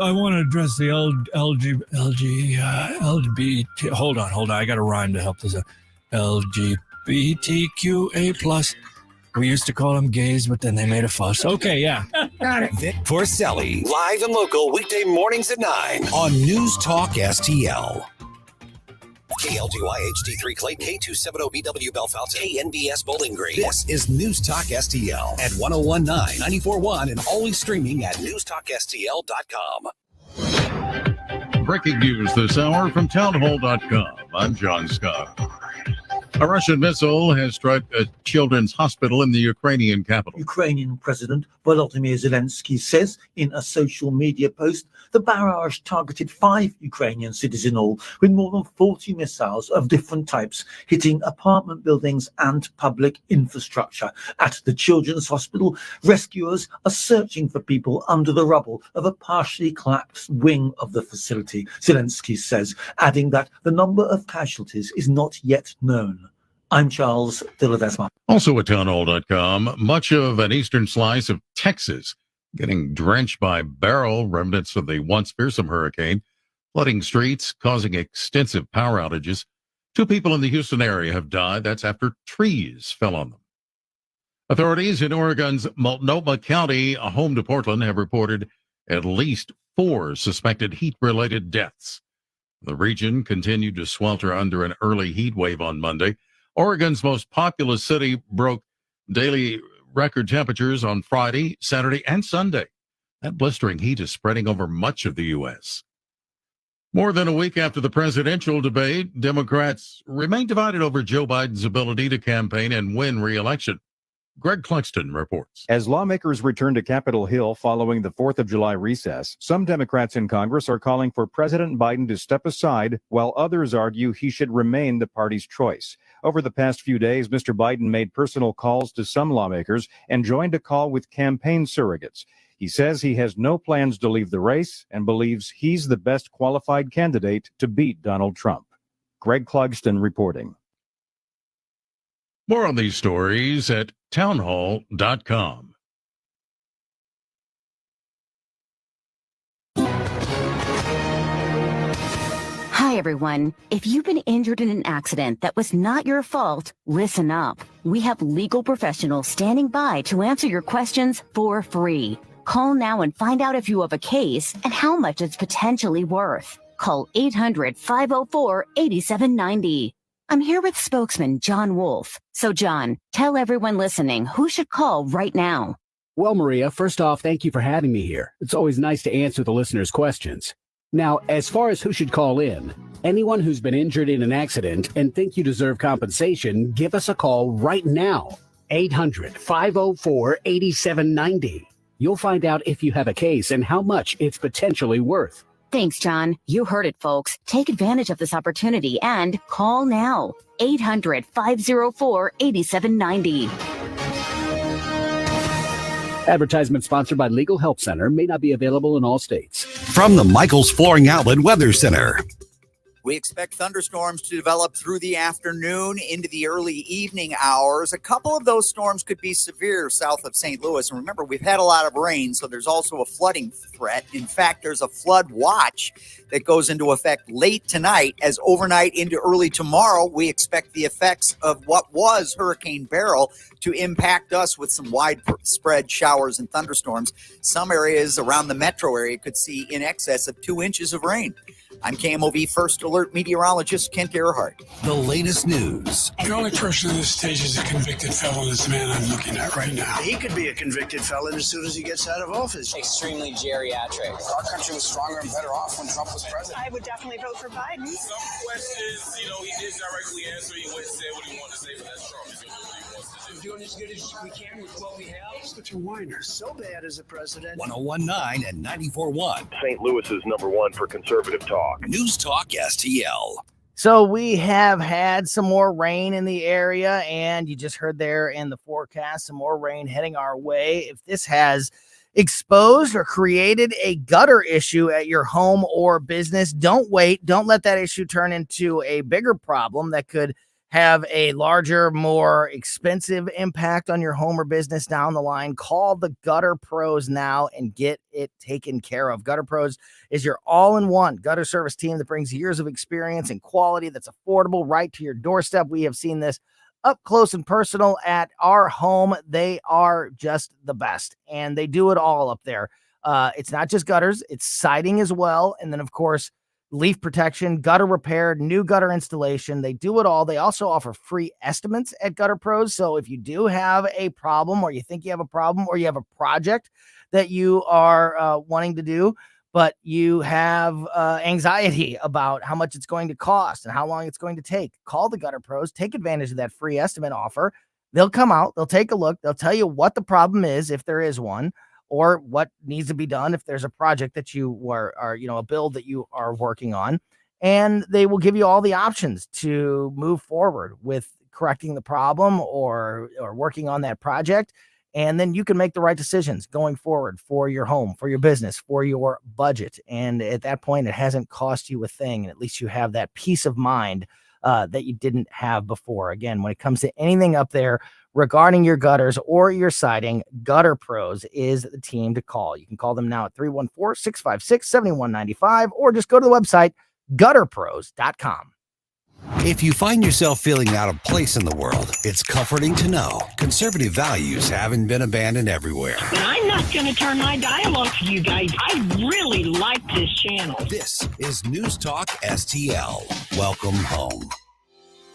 I want to address the LGBT. Hold on. I got a rhyme to help this out. LGBTQA+. We used to call them gays, but then they made a fuss. Okay, yeah. Got it. Vic Porcelli, live and local, weekday mornings at 9 on News Talk STL. KLGY HD3 Clay, K270BW Belfast, KNBS Bowling Green. This is News Talk STL at 101.9, 94.1, and always streaming at newstalkstl.com. Breaking news this hour from townhall.com. I'm John Scott. A Russian missile has struck a children's hospital in the Ukrainian capital. Ukrainian President Volodymyr Zelensky says in a social media post the barrage targeted 5 Ukrainian cities in all, with more than 40 missiles of different types hitting apartment buildings and public infrastructure. At the children's hospital, rescuers are searching for people under the rubble of a partially collapsed wing of the facility, Zelensky says, adding that the number of casualties is not yet known. I'm Charles Dilladesma. Also at townhall.com, much of an eastern slice of Texas getting drenched by barrel remnants of the once fearsome hurricane, flooding streets, causing extensive power outages. 2 people in the Houston area have died. That's after trees fell on them. Authorities in Oregon's Multnomah County, home to Portland, have reported at least 4 suspected heat-related deaths. The region continued to swelter under an early heat wave on Monday. Oregon's most populous city broke daily record temperatures on Friday, Saturday, and Sunday. That blistering heat is spreading over much of the U.S. More than a week after the presidential debate, Democrats remain divided over Joe Biden's ability to campaign and win re-election. Greg Cluxton reports. As lawmakers return to Capitol Hill following the 4th of July recess, some Democrats in Congress are calling for President Biden to step aside, while others argue he should remain the party's choice. Over the past few days, Mr. Biden made personal calls to some lawmakers and joined a call with campaign surrogates. He says he has no plans to leave the race and believes he's the best qualified candidate to beat Donald Trump. Greg Clugston reporting. More on these stories at townhall.com. Hi, everyone. If you've been injured in an accident that was not your fault, listen up. We have legal professionals standing by to answer your questions for free. Call now and find out if you have a case and how much it's potentially worth. Call 800-504-8790. I'm here with spokesman John Wolf. So, John, tell everyone listening who should call right now. Well, Maria, first off, thank you for having me here. It's always nice to answer the listeners' questions. Now, as far as who should call in, anyone who's been injured in an accident and think you deserve compensation, give us a call right now. 800-504-8790. You'll find out if you have a case and how much it's potentially worth. Thanks, John. You heard it, folks. Take advantage of this opportunity and call now. 800-504-8790. Advertisement sponsored by Legal Help Center, may not be available in all states. From the Michaels Flooring Outlet Weather Center. We expect thunderstorms to develop through the afternoon into the early evening hours. A couple of those storms could be severe south of St. Louis. And remember, we've had a lot of rain, so there's also a flooding threat. In fact, there's a flood watch that goes into effect late tonight. As overnight into early tomorrow, we expect the effects of what was Hurricane Beryl to impact us with some widespread showers and thunderstorms. Some areas around the metro area could see in excess of 2 inches of rain. I'm KMOV First Alert meteorologist Kent Earhart. The latest news. The only person on this stage is a convicted felon, this man I'm looking at right now. He could be a convicted felon as soon as he gets out of office. Extremely geriatric. Our country was stronger and better off when Trump was president. I would definitely vote for Biden. Some questions, he did directly answer. He went and said what he wanted to say, but that's Trump. He's going to do what he wants to do. We're doing as good as we can with what we have. Such a whiner. So bad as a president. 1019 and 94.1. St. Louis's #1 for conservative talk. News Talk STL. So we have had some more rain in the area, and you just heard there in the forecast, some more rain heading our way. If this has exposed or created a gutter issue at your home or business, don't wait. Don't let that issue turn into a bigger problem that could have a larger, more expensive impact on your home or business down the line. Call the Gutter Pros now and get it taken care of. Gutter Pros is your all-in-one gutter service team that brings years of experience and quality that's affordable right to your doorstep. We have seen this up close and personal at our home. They are just the best, and they do it all up there. It's not just gutters, it's siding as well. And then, of course, leaf protection, gutter repair, new gutter installation. They do it all. They also offer free estimates at Gutter Pros. So if you do have a problem, or you think you have a problem, or you have a project that you are wanting to do, but you have anxiety about how much it's going to cost and how long it's going to take, call the Gutter Pros. Take advantage of that free estimate offer. They'll come out. They'll take a look. They'll tell you what the problem is, if there is one, or what needs to be done if there's a project that you are a build that you are working on. And they will give you all the options to move forward with correcting the problem or working on that project. And then you can make the right decisions going forward for your home, for your business, for your budget. And at that point, it hasn't cost you a thing. And at least you have that peace of mind that you didn't have before. Again, when it comes to anything up there regarding your gutters or your siding, Gutter Pros is the team to call. You can call them now at 314-656-7195, or just go to the website, gutterpros.com. If you find yourself feeling out of place in the world, it's comforting to know conservative values haven't been abandoned everywhere. And I'm not going to turn my dial off for you guys. I really like this channel. This is News Talk STL. Welcome home.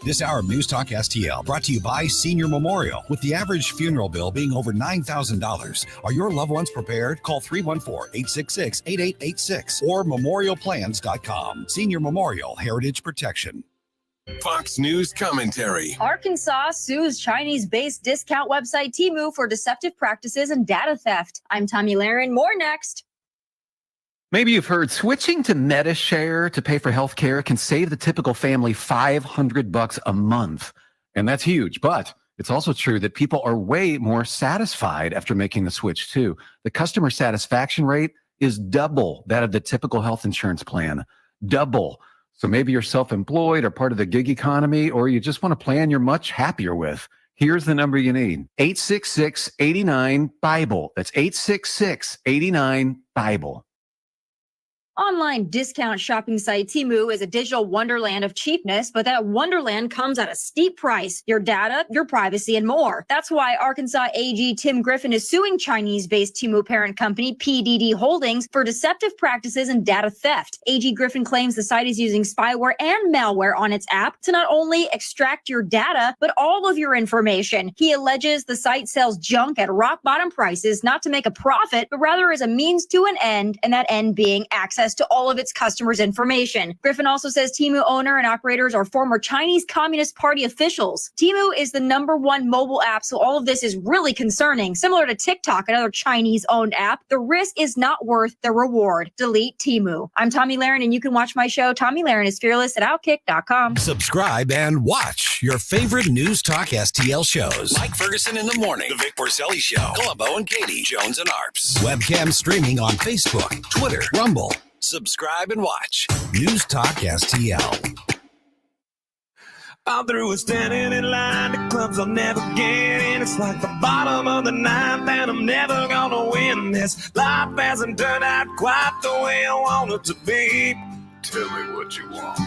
This hour of News Talk STL brought to you by Senior Memorial. With the average funeral bill being over $9,000, are your loved ones prepared? Call 314-866-8886 or memorialplans.com. Senior Memorial Heritage Protection. Fox News commentary. Arkansas sues Chinese-based discount website Temu for deceptive practices and data theft. I'm Tommy Lahren. More next. Maybe you've heard switching to MediShare to pay for healthcare can save the typical family $500 a month. And that's huge. But It's also true that people are way more satisfied after making the switch too. The customer satisfaction rate is double that of the typical health insurance plan. Double. So maybe you're self-employed or part of the gig economy, or you just want a plan you're much happier with. Here's the number you need. 866-89-BIBLE. That's 866-89-BIBLE. Online discount shopping site Temu is a digital wonderland of cheapness, but that wonderland comes at a steep price. Your data, your privacy, and more. That's why Arkansas AG Tim Griffin is suing Chinese-based Temu parent company PDD Holdings for deceptive practices and data theft. AG Griffin claims the site is using spyware and malware on its app to not only extract your data, but all of your information. He alleges the site sells junk at rock-bottom prices, not to make a profit, but rather as a means to an end, and that end being access to all of its customers' information. Griffin also says Temu owner and operators are former Chinese Communist Party officials. Temu is the #1 mobile app, so all of this is really concerning. Similar to TikTok, another Chinese-owned app, the risk is not worth the reward. Delete Temu. I'm Tommy Lahren, and you can watch my show, Tommy Lahren is Fearless, at Outkick.com. Subscribe and watch your favorite News Talk STL shows. Mike Ferguson in the morning, The Vic Porcelli Show, Colombo and Katie, Jones and Arps. Webcam streaming on Facebook, Twitter, Rumble. Subscribe and watch News Talk STL. I'm through with standing in line. The clubs I'll never get in. It's like the bottom of the ninth, and I'm never gonna win this. Life hasn't turned out quite the way I want it to be. Tell me what you want.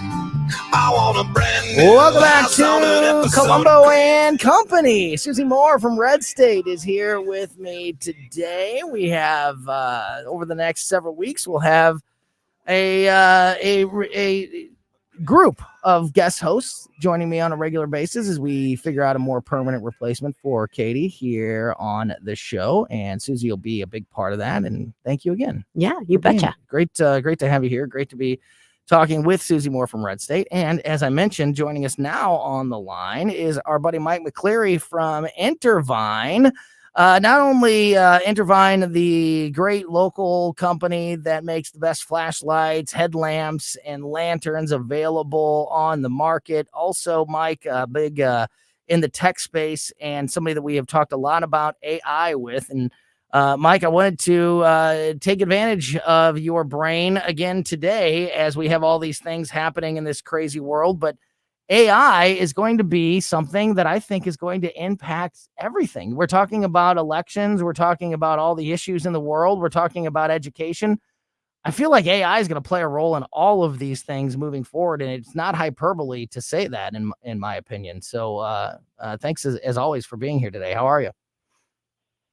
I want a brand new. Welcome back to Colombo and Company. Susie Moore from Red State is here with me today. We have over the next several weeks, we'll have a group of guest hosts joining me on a regular basis as we figure out a more permanent replacement for Katie here on the show. And Susie will be a big part of that. And thank you again. Yeah, you betcha. Great to have you here. Great to be talking with Susie Moore from Red State. And as I mentioned, joining us now on the line is our buddy Mike McCleary from Intervine. Not only Intervine, the great local company that makes the best flashlights, headlamps, and lanterns available on the market. Also, Mike, big in the tech space and somebody that we have talked a lot about AI with. And Mike, I wanted to take advantage of your brain again today as we have all these things happening in this crazy world. But AI is going to be something that I think is going to impact everything. We're talking about elections. We're talking about all the issues in the world. We're talking about education. I feel like AI is going to play a role in all of these things moving forward. And it's not hyperbole to say that, in my opinion. So thanks, as always, for being here today. How are you?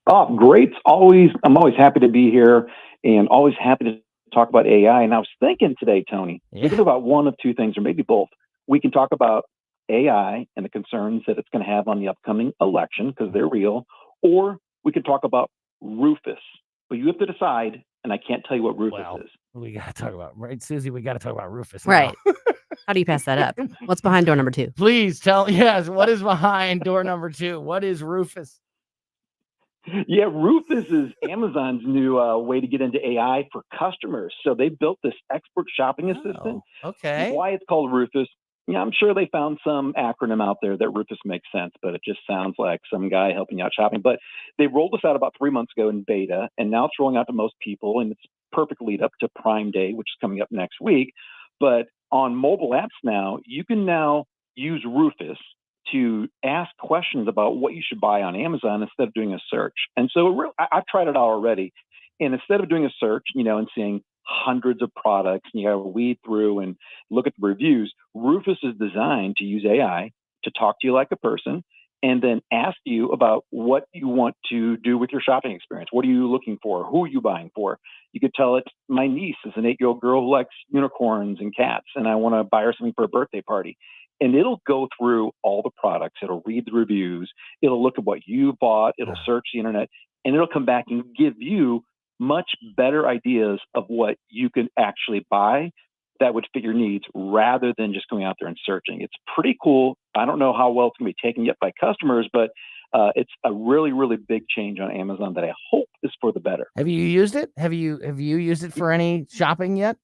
Oh, great. I'm always happy to be here and always happy to talk about AI. And I was thinking today, Tony, we can talk about one of two things, or maybe both. We can talk about AI and the concerns that it's going to have on the upcoming election because they're real, or we can talk about Rufus. But you have to decide, and I can't tell you what Rufus is. We got to talk about, right, Susie? We got to talk about Rufus now. Right. How do you pass that up? What's behind door number 2? Please tell. Yes. What is behind door number 2? What is Rufus? Yeah, Rufus is Amazon's new way to get into AI for customers. So they built this expert shopping assistant. Okay. Why it's called Rufus? Yeah, I'm sure they found some acronym out there that Rufus makes sense, but it just sounds like some guy helping out shopping. But they rolled this out about 3 months ago in beta, and now it's rolling out to most people, and it's perfect lead up to Prime Day, which is coming up next week. But on mobile apps now, you can now use Rufus to ask questions about what you should buy on Amazon instead of doing a search. And so I've tried it out already. And instead of doing a search, and seeing hundreds of products, and you got to weed through and look at the reviews, Rufus is designed to use AI to talk to you like a person and then ask you about what you want to do with your shopping experience. What are you looking for? Who are you buying for? You could tell it, my niece is an 8-year-old girl who likes unicorns and cats, and I want to buy her something for a birthday party. And it'll go through all the products. It'll read the reviews. It'll look at what you bought. It'll search the internet, and it'll come back and give you much better ideas of what you can actually buy that would fit your needs rather than just going out there and searching. It's pretty cool. I don't know how well it's going to be taken yet by customers, but it's a really, really big change on Amazon that I hope is for the better. Have you used it? Have you used it for any shopping yet?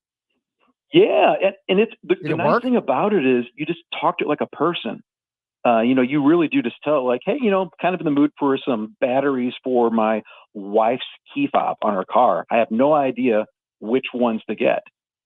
Yeah, and it's the nice thing about it is you just talk to it like a person. you really do just tell like, hey, kind of in the mood for some batteries for my wife's key fob on her car. I have no idea which ones to get.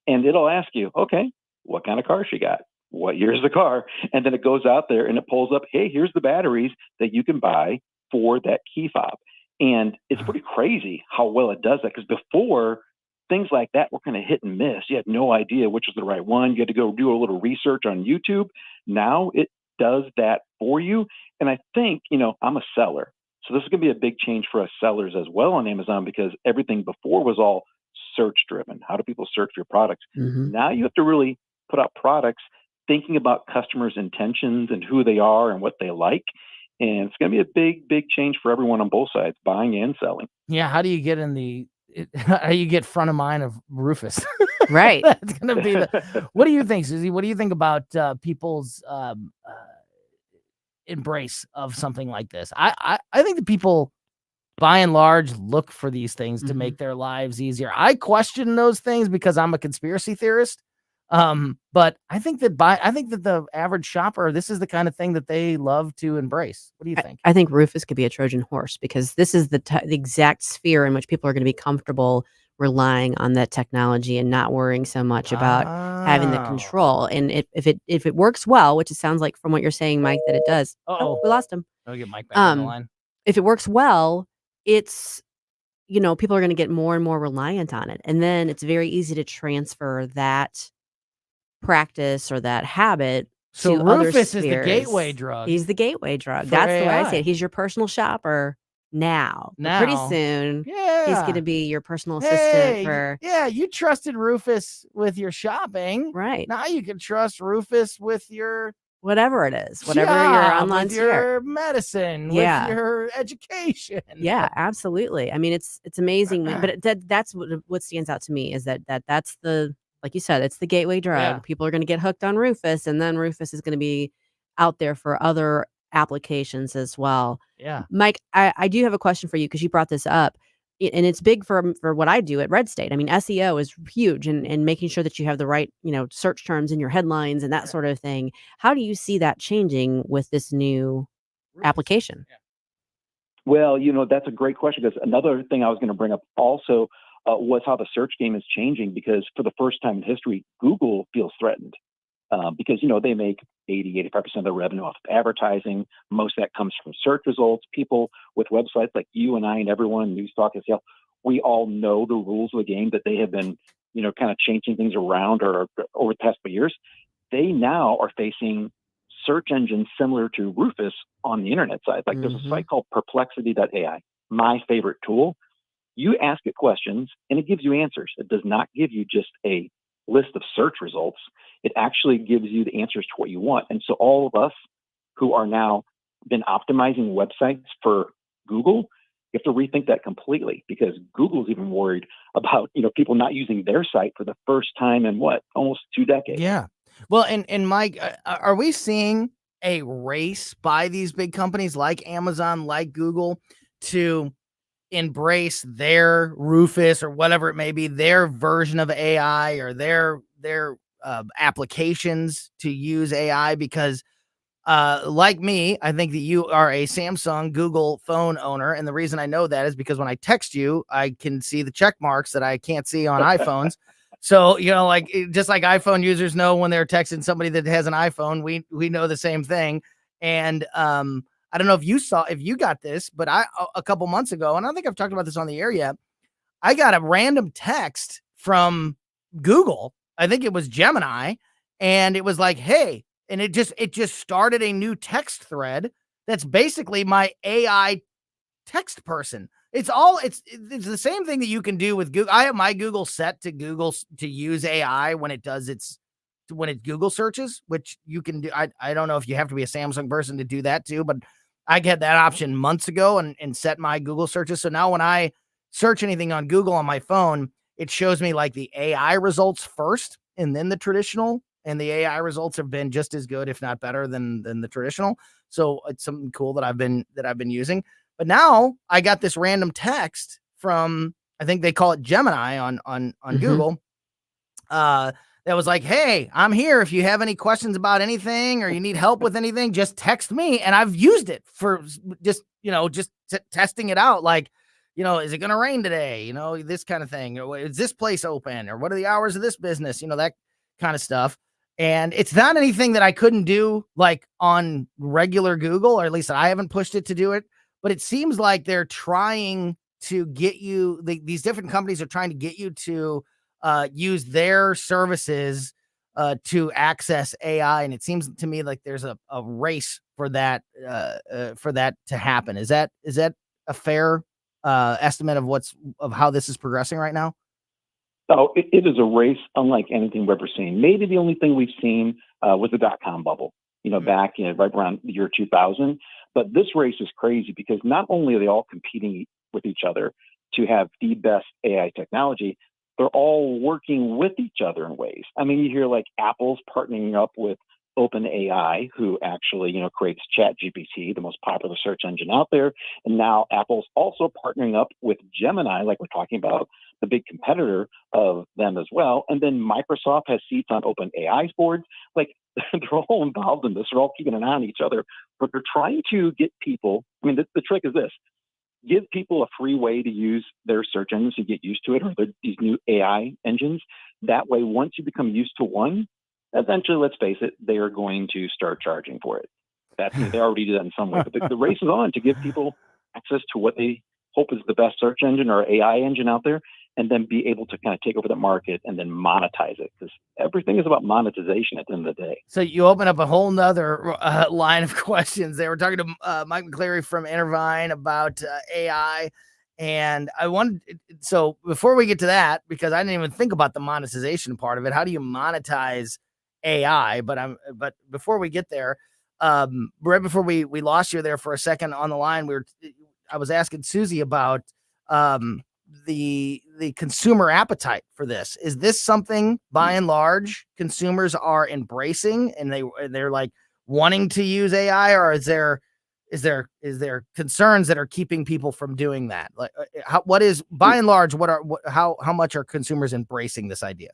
And it'll ask you, okay, what kind of car she got? What year's the car? And then it goes out there and it pulls up, hey, here's the batteries that you can buy for that key fob. And it's pretty crazy how well it does that, because before, things like that were kind of hit and miss. You had no idea which was the right one. You had to go do a little research on YouTube. Now it does that for you. And I think, I'm a seller. So this is going to be a big change for us sellers as well on Amazon, because everything before was all search driven. How do people search for your products? Now you have to really put out products thinking about customers' intentions and who they are and what they like. And it's going to be a big, big change for everyone on both sides, buying and selling. Yeah. How do you get how do you get front of mind of Rufus? Right. That's going to be what do you think, Susie? What do you think about people's embrace of something like this? I think that people, by and large, look for these things to make their lives easier. I question those things because I'm a conspiracy theorist. But I think that the average shopper, this is the kind of thing that they love to embrace. What do you think? I think Rufus could be a Trojan horse, because this is the exact sphere in which people are going to be comfortable relying on that technology and not worrying so much about having the control. And if it works well, which it sounds like from what you're saying, Mike, that it does. Oh, we lost him. I'll get Mike back on the line. If it works well, it's, people are going to get more and more reliant on it. And then it's very easy to transfer that practice or that habit So to other Rufus is the spheres. gateway drug. He's the gateway drug. for That's the way I AI. say it. He's your personal shopper now. But pretty Now. soon, he's Yeah. going to be your personal assistant for. Yeah, you trusted Rufus with your shopping. Right. Now you can trust Rufus with your whatever it is, whatever your job, online with sphere. your medicine, Yeah. with your education. Yeah, absolutely. I mean, it's amazing, but that's what stands out to me is that's the, like you said, it's the gateway drug. Yeah. People are going to get hooked on Rufus, and then Rufus is going to be out there for other applications as well. Yeah. Mike, I do have a question for you, because you brought this up, and it's big for what I do at Red State. I mean, SEO is huge, and making sure that you have the right, search terms in your headlines and that sort of thing. How do you see that changing with this new application? Well, that's a great question, because another thing I was going to bring up also was how the search game is changing, because for the first time in history, Google feels threatened because, they make 85% of their revenue off of advertising. Most of that comes from search results. People with websites like you and I and everyone, News Talk SEL, we all know the rules of the game, that they have been, kind of changing things around or over the past few years. They now are facing search engines similar to Rufus on the internet side. Like there's a site called perplexity.ai, my favorite tool. You ask it questions and it gives you answers. It does not give you just a list of search results. It actually gives you the answers to what you want. And so all of us who are now been optimizing websites for Google, you have to rethink that completely, because Google's even worried about, people not using their site for the first time in almost 2 decades. Yeah. Well, and Mike, are we seeing a race by these big companies like Amazon, like Google, to embrace their Rufus or whatever it may be, their version of AI or their applications to use AI? Because like me, I think that you are a Samsung Google phone owner. And the reason I know that is because when I text you, I can see the check marks that I can't see on iPhones. So, just like iPhone users know when they're texting somebody that has an iPhone, we know the same thing. And I don't know if you got this, but a couple months ago, and I don't think I've talked about this on the air yet, I got a random text from Google. I think it was Gemini, and it was like, hey, and it just started a new text thread that's basically my AI text person. It's the same thing that you can do with Google. I have my Google set to use AI when it Google searches, which you can do. I don't know if you have to be a Samsung person to do that too, but I had that option months ago and set my Google searches. So now when I search anything on Google on my phone, it shows me like the AI results first and then the traditional. And the AI results have been just as good, if not better than the traditional. So it's something cool that I've been using. But now I got this random text from, I think they call it Gemini on Google, that that was like, hey, I'm here. If you have any questions about anything or you need help with anything, just text me. And I've used it for just, testing it out. Like, is it going to rain today? This kind of thing. Or is this place open? Or what are the hours of this business? That kind of stuff. And it's not anything that I couldn't do like on regular Google, or at least I haven't pushed it to do it. But it seems like they're trying to get you, these different companies are trying to get you to use their services to access AI. And it seems to me like there's a race for that to happen. Is that a fair estimate of how this is progressing right now? Oh, it is a race unlike anything we've ever seen. Maybe the only thing we've seen was the dot-com bubble, back right around the year 2000. But this race is crazy because not only are they all competing with each other to have the best AI technology, they're all working with each other in ways. I mean, you hear like Apple's partnering up with OpenAI, who actually, creates ChatGPT, the most popular search engine out there. And now Apple's also partnering up with Gemini, like we're talking about, the big competitor of them as well. And then Microsoft has seats on OpenAI's board. Like they're all involved in this. They're all keeping an eye on each other, but they're trying to get people. I mean, the trick is this: give people a free way to use their search engines to get used to it, or these new AI engines. That way, once you become used to one, eventually, let's face it, they are going to start charging for it. They already do that in some way, but the race is on to give people access to what they hope is the best search engine or AI engine out there, and then be able to kind of take over the market and then monetize it, because everything is about monetization at the end of the day. So you open up a whole nother line of questions. They were talking to Mike McCleary from Intervine about AI. And so before we get to that, because I didn't even think about the monetization part of it, how do you monetize AI? But before we get there, right before we lost you there for a second on the line, I was asking Susie about the consumer appetite for this. Is this something by and large consumers are embracing and they're like wanting to use AI, or is there concerns that are keeping people from doing that? Like what is by and large, how much are consumers embracing this idea?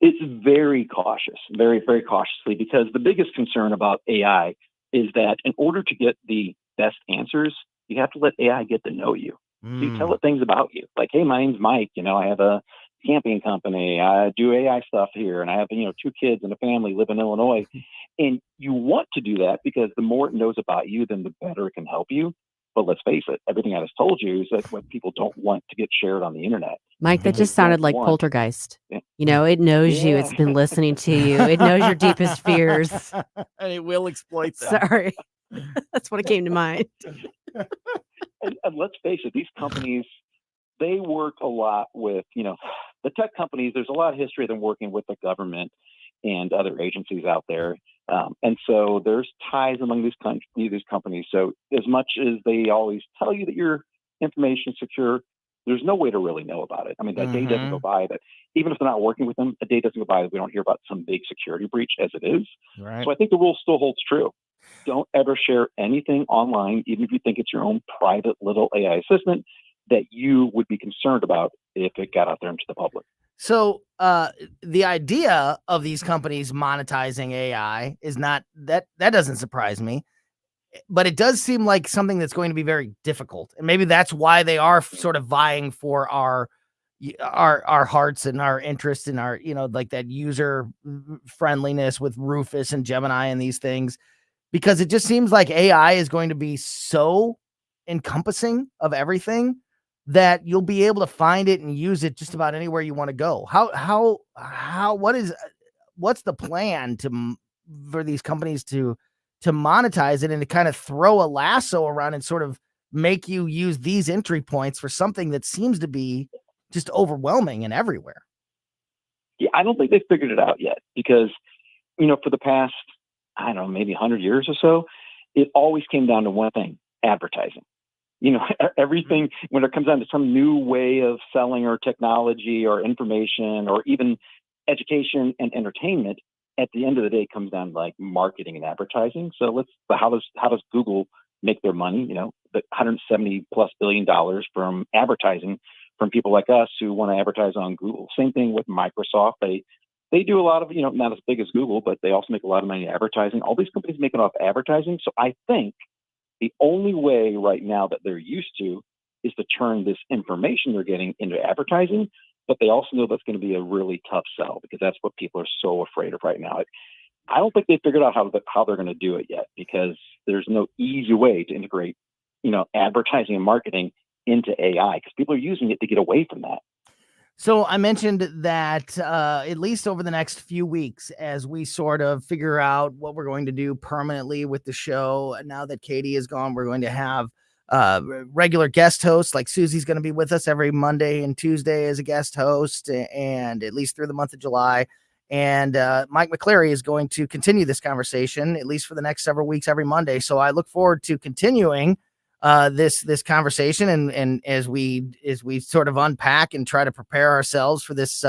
It's very cautious, very, very cautiously, because the biggest concern about AI is that in order to get the best answers, you have to let AI get to know you. So you tell it things about you, like, hey, my name's Mike. I have a camping company. I do AI stuff here, and I have 2 kids and a family, live in Illinois. And you want to do that because the more it knows about you, then the better it can help you. But let's face it, everything I just told you is that what people don't want to get shared on the internet. Mike, that just sounded like Poltergeist. It knows you. It's been listening to you. It knows your deepest fears. And it will exploit them. Sorry. That's what came to mind. And let's face it, these companies, they work a lot with, the tech companies. There's a lot of history of them working with the government and other agencies out there. And so there's ties among these companies. So as much as they always tell you that your information is secure, there's no way to really know about it. I mean, that day doesn't go by that, even if they're not working with them, a day doesn't go by that we don't hear about some big security breach as it is. Right. So I think the rule still holds true. Don't ever share anything online, even if you think it's your own private little AI assistant, that you would be concerned about if it got out there into the public. So the idea of these companies monetizing AI is not that doesn't surprise me, but it does seem like something that's going to be very difficult. And maybe that's why they are sort of vying for our hearts and our interest in our, like that user friendliness with Rufus and Gemini and these things, because it just seems like AI is going to be so encompassing of everything that you'll be able to find it and use it just about anywhere you want to go. What's the plan for these companies to monetize it and to kind of throw a lasso around and sort of make you use these entry points for something that seems to be just overwhelming and everywhere? Yeah, I don't think they've figured it out yet, because, for the past, I don't know, maybe 100 years or so, it always came down to one thing: advertising. Everything, when it comes down to some new way of selling or technology or information or even education and entertainment, at the end of the day, it comes down to like marketing and advertising. So how does Google make their money? The $170+ billion from advertising from people like us who want to advertise on Google. Same thing with Microsoft. They they do a lot of, not as big as Google, but they also make a lot of money advertising. All these companies make it off advertising. So I think the only way right now that they're used to is to turn this information they're getting into advertising. But they also know that's going to be a really tough sell because that's what people are so afraid of right now. I don't think they figured out how they're going to do it yet because there's no easy way to integrate, advertising and marketing into AI because people are using it to get away from that. So I mentioned that at least over the next few weeks, as we sort of figure out what we're going to do permanently with the show, now that Katie is gone, we're going to have regular guest hosts. Like Susie's going to be with us every Monday and Tuesday as a guest host, and at least through the month of July. And Mike McCleary is going to continue this conversation at least for the next several weeks every Monday. So I look forward to continuing this conversation and as we sort of unpack and try to prepare ourselves for this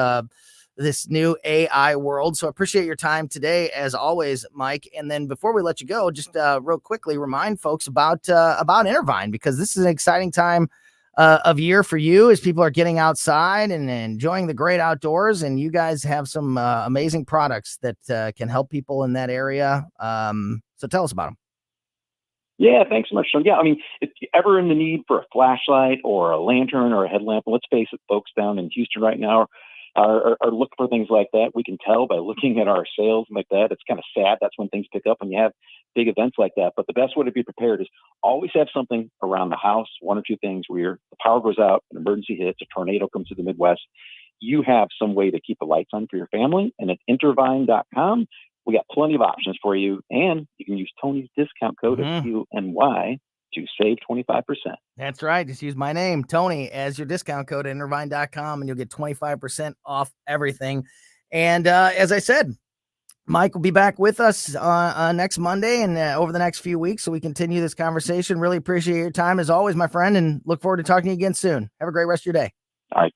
new AI world. So I appreciate your time today, as always, Mike. And then before we let you go, just real quickly remind folks about Intervine, because this is an exciting time of year for you as people are getting outside and enjoying the great outdoors. And you guys have some amazing products that can help people in that area. So tell us about them. Yeah, thanks so much, Sean. Yeah, I mean, if you're ever in the need for a flashlight or a lantern or a headlamp, let's face it, folks down in Houston right now are looking for things like that. We can tell by looking at our sales like that. It's kind of sad. That's when things pick up when you have big events like that. But the best way to be prepared is always have something around the house, one or two things where the power goes out, an emergency hits, a tornado comes to the Midwest. You have some way to keep the lights on for your family. And at intervine.com, we got plenty of options for you, and you can use Tony's discount code of QNY to save 25%. That's right. Just use my name, Tony, as your discount code at intervine.com, and you'll get 25% off everything. And as I said, Mike will be back with us next Monday and over the next few weeks, so we continue this conversation. Really appreciate your time, as always, my friend, and look forward to talking to you again soon. Have a great rest of your day. All right.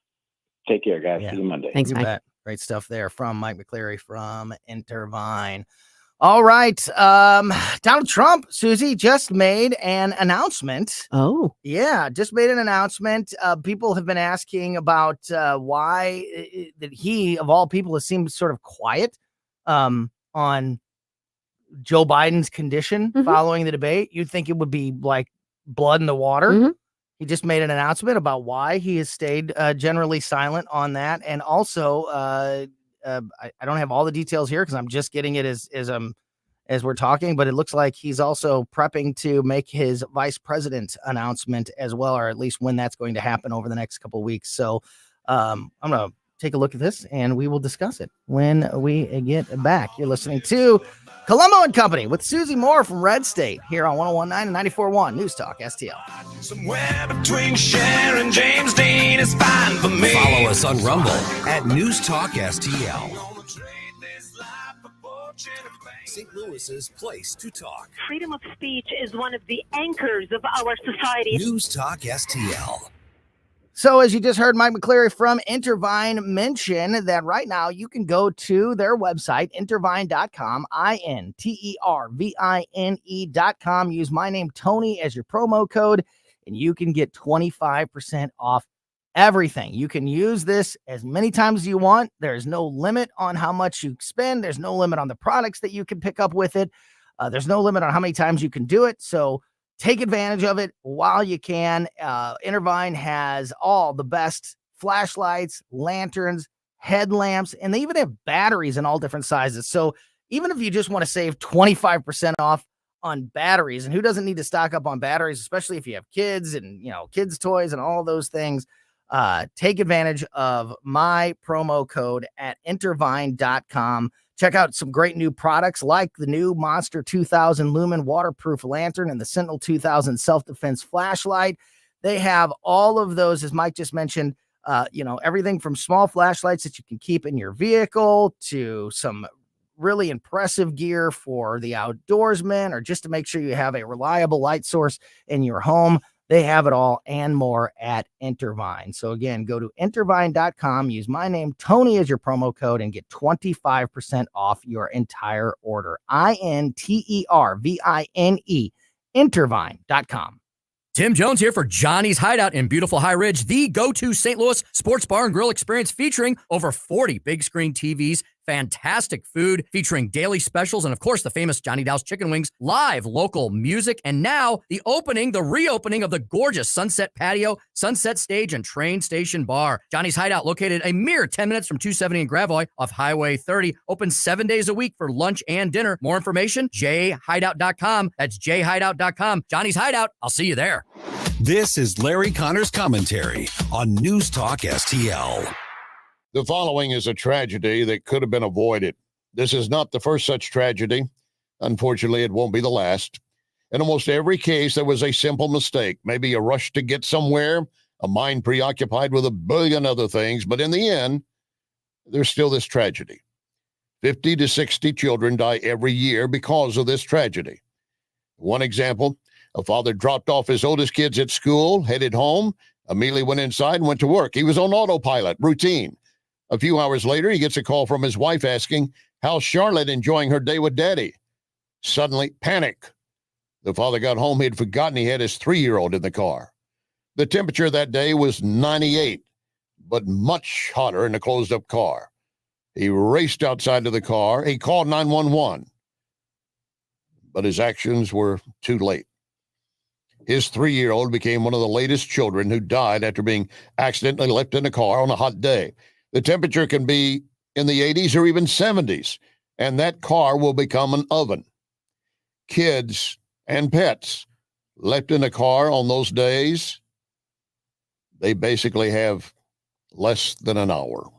Take care, guys. See you Monday. Thanks, Mike. Bet. Great stuff there from Mike McCleary from Intervine. All right. Donald Trump, Susie, just made an announcement. Oh. Yeah, just made an announcement. People have been asking about why that he, of all people, has seemed sort of quiet on Joe Biden's condition following the debate. You'd think it would be like blood in the water. He just made an announcement about why he has stayed generally silent on that. And also, I don't have all the details here because I'm just getting it as we're talking, but it looks like he's also prepping to make his vice president announcement as well, or at least when that's going to happen over the next couple of weeks. So I'm going to take a look at this and we will discuss it when we get back. You're listening to Colombo and Company with Susie Moore from Red State here on 101.9 and 94.1 News Talk STL. Somewhere between Cher and James Dean is fine for me. Follow us on Rumble at News Talk STL. St. Louis's place to talk. Freedom of speech is one of the anchors of our society. News Talk STL. So as you just heard Mike McCleary from Intervine mention that right now you can go to their website, intervine.com, intervine.com. Use my name, Tony, as your promo code, and you can get 25% off everything. You can use this as many times as you want. There's no limit on how much you spend. There's no limit on the products that you can pick up with it. There's no limit on how many times you can do it. So take advantage of it while you can. Intervine has all the best flashlights, lanterns, headlamps, and they even have batteries in all different sizes. So even if you just want to save 25% off on batteries, and who doesn't need to stock up on batteries, especially if you have kids and, kids' toys and all those things, take advantage of my promo code at intervine.com. Check out some great new products like the new Monster 2000 Lumen waterproof lantern and the Sentinel 2000 self-defense flashlight. They have all of those, as Mike just mentioned, everything from small flashlights that you can keep in your vehicle to some really impressive gear for the outdoorsman or just to make sure you have a reliable light source in your home. They have it all and more at Intervine. So again, go to intervine.com, use my name, Tony, as your promo code and get 25% off your entire order. INTERVINE, intervine.com. Tim Jones here for Johnny's Hideout in beautiful High Ridge, the go-to St. Louis sports bar and grill experience featuring over 40 big screen TVs, fantastic food featuring daily specials, and of course, the famous Johnny Dow's chicken wings, live local music, and now the reopening of the gorgeous Sunset Patio, Sunset Stage, and Train Station Bar. Johnny's Hideout, located a mere 10 minutes from 270 in Gravois off Highway 30, open 7 days a week for lunch and dinner. More information, jhideout.com. That's jhideout.com. Johnny's Hideout. I'll see you there. This is Larry Connor's commentary on News Talk STL. The following is a tragedy that could have been avoided. This is not the first such tragedy. Unfortunately, it won't be the last. In almost every case, there was a simple mistake, maybe a rush to get somewhere, a mind preoccupied with a billion other things, but in the end, there's still this tragedy. 50 to 60 children die every year because of this tragedy. One example, a father dropped off his oldest kids at school, headed home, immediately went inside and went to work. He was on autopilot, routine. A few hours later, he gets a call from his wife asking, how's Charlotte enjoying her day with Daddy? Suddenly, panic. The father got home. He had forgotten he had his 3-year-old in the car. The temperature that day was 98, but much hotter in a closed-up car. He raced outside to the car. He called 911, but his actions were too late. His 3-year-old became one of the latest children who died after being accidentally left in a car on a hot day. The temperature can be in the 80s or even 70s, and that car will become an oven. Kids and pets left in a car on those days, they basically have less than an hour.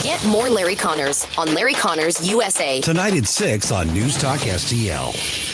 Get more Larry Connors on Larry Connors USA. Tonight at 6 on News Talk STL.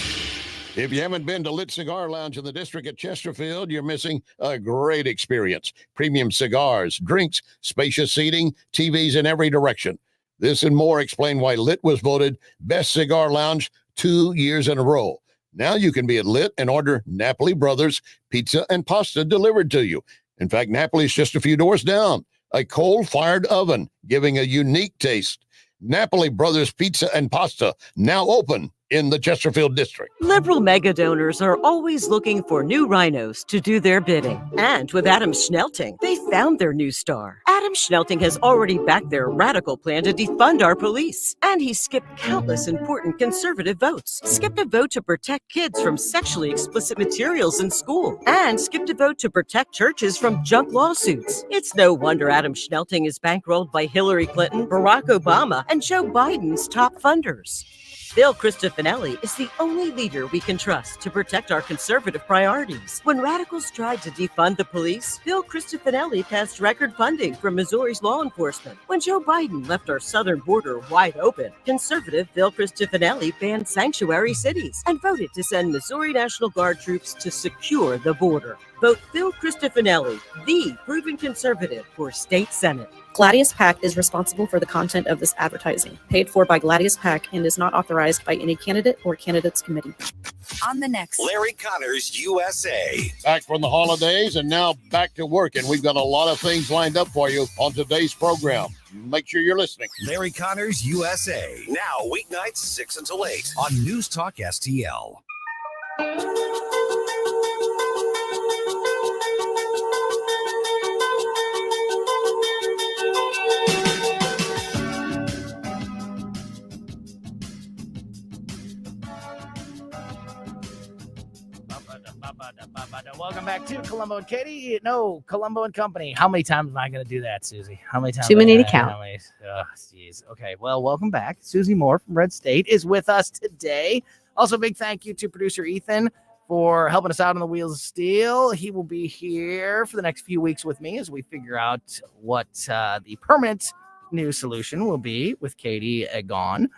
If you haven't been to Lit Cigar Lounge in the district at Chesterfield, you're missing a great experience. Premium cigars, drinks, spacious seating, TVs in every direction. This and more explain why Lit was voted Best Cigar Lounge 2 years in a row. Now you can be at Lit and order Napoli Brothers pizza and pasta delivered to you. In fact, Napoli's just a few doors down. A coal-fired oven giving a unique taste. Napoli Brothers Pizza and Pasta, now open in the Chesterfield district. Liberal mega donors are always looking for new rhinos to do their bidding. And with Adam Schnelting, they found their new star. Adam Schnelting has already backed their radical plan to defund our police. And he skipped countless important conservative votes. Skipped a vote to protect kids from sexually explicit materials in school. And skipped a vote to protect churches from junk lawsuits. It's no wonder Adam Schnelting is bankrolled by Hillary Clinton, Barack Obama, and Joe Biden's top funders. Bill Cristofanelli is the only leader we can trust to protect our conservative priorities. When radicals tried to defund the police, Bill Cristofanelli passed record funding from Missouri's law enforcement. When Joe Biden left our southern border wide open, conservative Bill Cristofanelli banned sanctuary cities and voted to send Missouri National Guard troops to secure the border. Vote Bill Cristofanelli, the proven conservative, for state senate. Gladius PAC is responsible for the content of this advertising, paid for by Gladius PAC, and is not authorized by any candidate or candidates committee. On the next Larry Connors USA. Back from the holidays and now back to work, and we've got a lot of things lined up for you on today's program. Make sure you're listening. Larry Connors USA. Now weeknights 6 until 8 on News Talk STL. Welcome back to Colombo and Katie. No, Colombo and Company. How many times am I going to do that, Susie? How many times? Too many to count. Oh, jeez. Okay. Well, welcome back. Susie Moore from Red State is with us today. Also, big thank you to producer Ethan for helping us out on the Wheels of Steel. He will be here for the next few weeks with me as we figure out what the permanent new solution will be with Katie gone.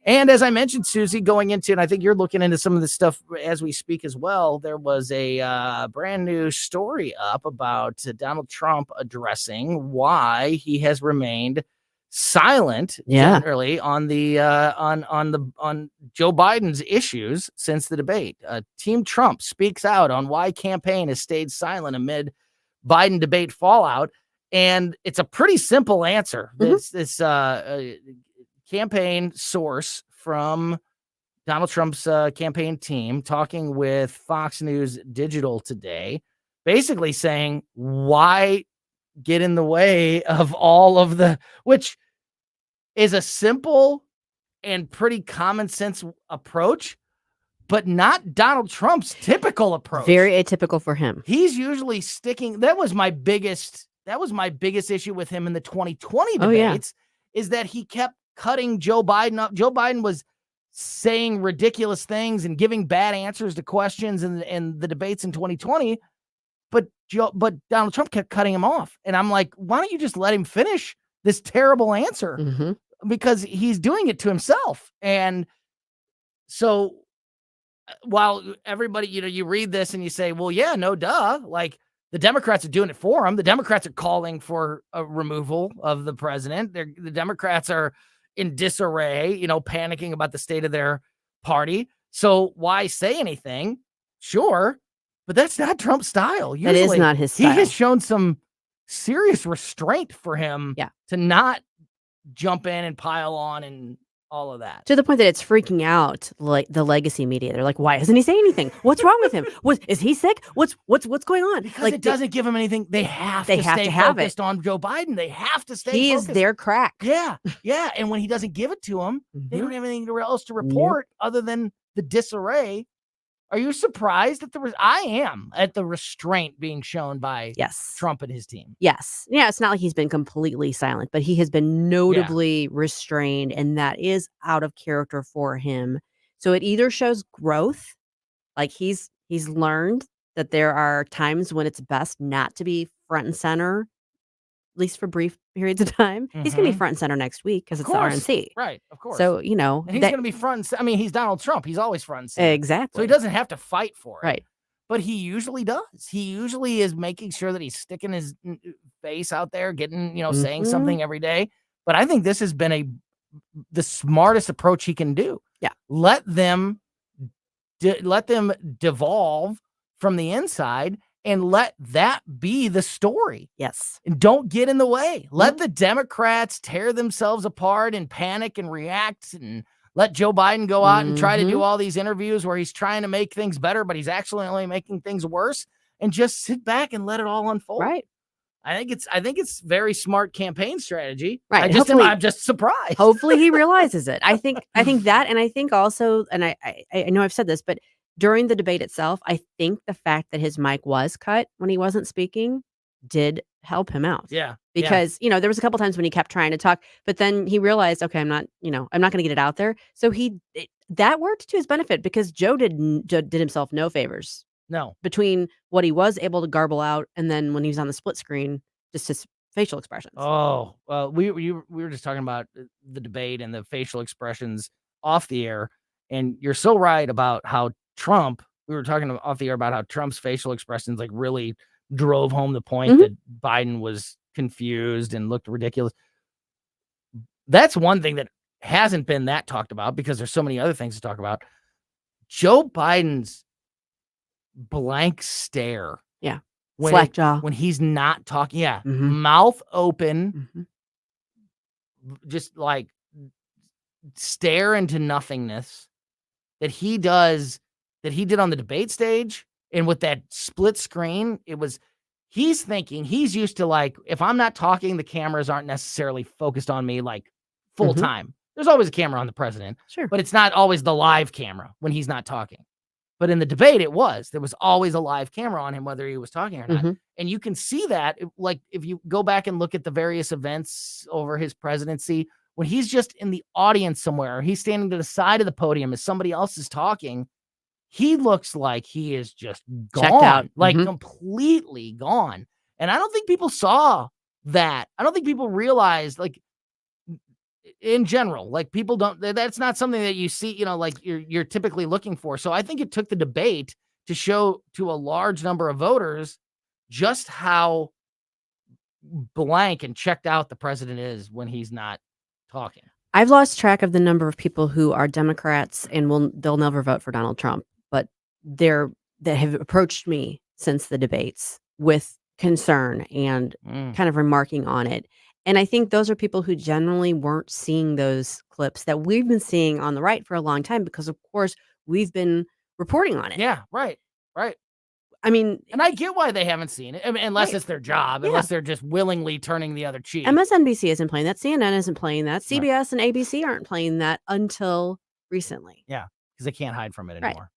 And as I mentioned, Susie, going into, and I think you're looking into some of this stuff as we speak as well, there was a brand new story up about Donald Trump addressing why he has remained silent generally on the on Joe Biden's issues since the debate. Team Trump speaks out on why campaign has stayed silent amid Biden debate fallout, and it's a pretty simple answer. This campaign source from Donald Trump's campaign team talking with Fox News Digital today, basically saying, why get in the way of all of the, which is a simple and pretty common sense approach, but not Donald Trump's typical approach. Very atypical for him. He's usually sticking. That was my biggest issue with him in the 2020 Oh, yeah. debates, is that he kept cutting Joe Biden up. Joe Biden was saying ridiculous things and giving bad answers to questions in the debates in 2020, but Donald Trump kept cutting him off. And I'm like, why don't you just let him finish this terrible answer? Mhm. Because he's doing it to himself. And so while everybody, you read this and you say, well, yeah, no, duh. Like, the Democrats are doing it for him. The Democrats are calling for a removal of the president. The Democrats are in disarray, panicking about the state of their party. So why say anything? Sure. But that's not Trump's style. That is not his He has style. shown some serious restraint for him to not jump in and pile on and all of that. To the point that it's freaking out like the legacy media. They're like, why doesn't he say anything? What's wrong with him? Is he sick? What's going on? Because Like, it doesn't give him anything. They have to have stay to have focused on Joe Biden. They have to stay he focused. is their crack. Yeah. Yeah. And when he doesn't give it to them, they don't have anything else to report other than the disarray. Are you surprised at I am at the restraint being shown by Trump and his team. Yes. Yeah, it's not like he's been completely silent, but he has been notably restrained, and that is out of character for him. So it either shows growth, like he's learned that there are times when it's best not to be front and center, at least for brief periods of time. He's going to be front and center next week because Of it's the course. RNC. Right. Of course. So, And he's going to be front and center. I mean, he's Donald Trump. He's always front and center. Exactly. So he doesn't have to fight for it. Right. But he usually does. He usually is making sure that he's sticking his face out there, getting, saying something every day. But I think this has been the smartest approach he can do. Yeah. Let them devolve from the inside and let that be the story. Yes. And don't get in the way. Let the Democrats tear themselves apart and panic and react, and let Joe Biden go out and try to do all these interviews where he's trying to make things better, but he's actually only making things worse, and just sit back and let it all unfold. Right. I think it's very smart campaign strategy. Right. I'm just surprised. Hopefully he realizes it. I think that, and I think also, and I know I've said this, but during the debate itself, I think the fact that his mic was cut when he wasn't speaking did help him out. Yeah. Because, there was a couple times when he kept trying to talk, but then he realized, okay, I'm not going to get it out there. So that worked to his benefit, because Joe did himself no favors. No. Between what he was able to garble out and then when he was on the split screen, just his facial expressions. Oh, well, we were just talking about the debate and the facial expressions off the air, and you're so right about how we were talking off the air about how Trump's facial expressions like really drove home the point that Biden was confused and looked ridiculous. That's one thing that hasn't been that talked about, because there's so many other things to talk about. Joe Biden's blank stare. Yeah. When Slack jaw. When he's not talking. Yeah. Mouth open. Just like stare into nothingness that he did on the debate stage. And with that split screen, he's thinking, he's used to, like, if I'm not talking, the cameras aren't necessarily focused on me like full time. There's always a camera on the president. Sure. But it's not always the live camera when he's not talking. But in the debate, there was always a live camera on him, whether he was talking or not. And you can see that, like, if you go back and look at the various events over his presidency, when he's just in the audience somewhere, or he's standing to the side of the podium as somebody else is talking, he looks like he is just gone. Checked out. Like completely gone. And I don't think people saw that. I don't think people realized, like, in general, like, people that's not something that you see, like you're typically looking for. So I think it took the debate to show to a large number of voters just how blank and checked out the president is when he's not talking. I've lost track of the number of people who are Democrats and they'll never vote for Donald Trump, but that have approached me since the debates with concern and kind of remarking on it. And I think those are people who generally weren't seeing those clips that we've been seeing on the right for a long time, because of course we've been reporting on it. Yeah, right. I mean, and I get why they haven't seen it. I mean, unless Right. it's their job, Yeah. unless they're just willingly turning the other cheek. MSNBC isn't playing that. CNN isn't playing that. Right. CBS and ABC aren't playing that until recently. Yeah, because they can't hide from it Right. anymore.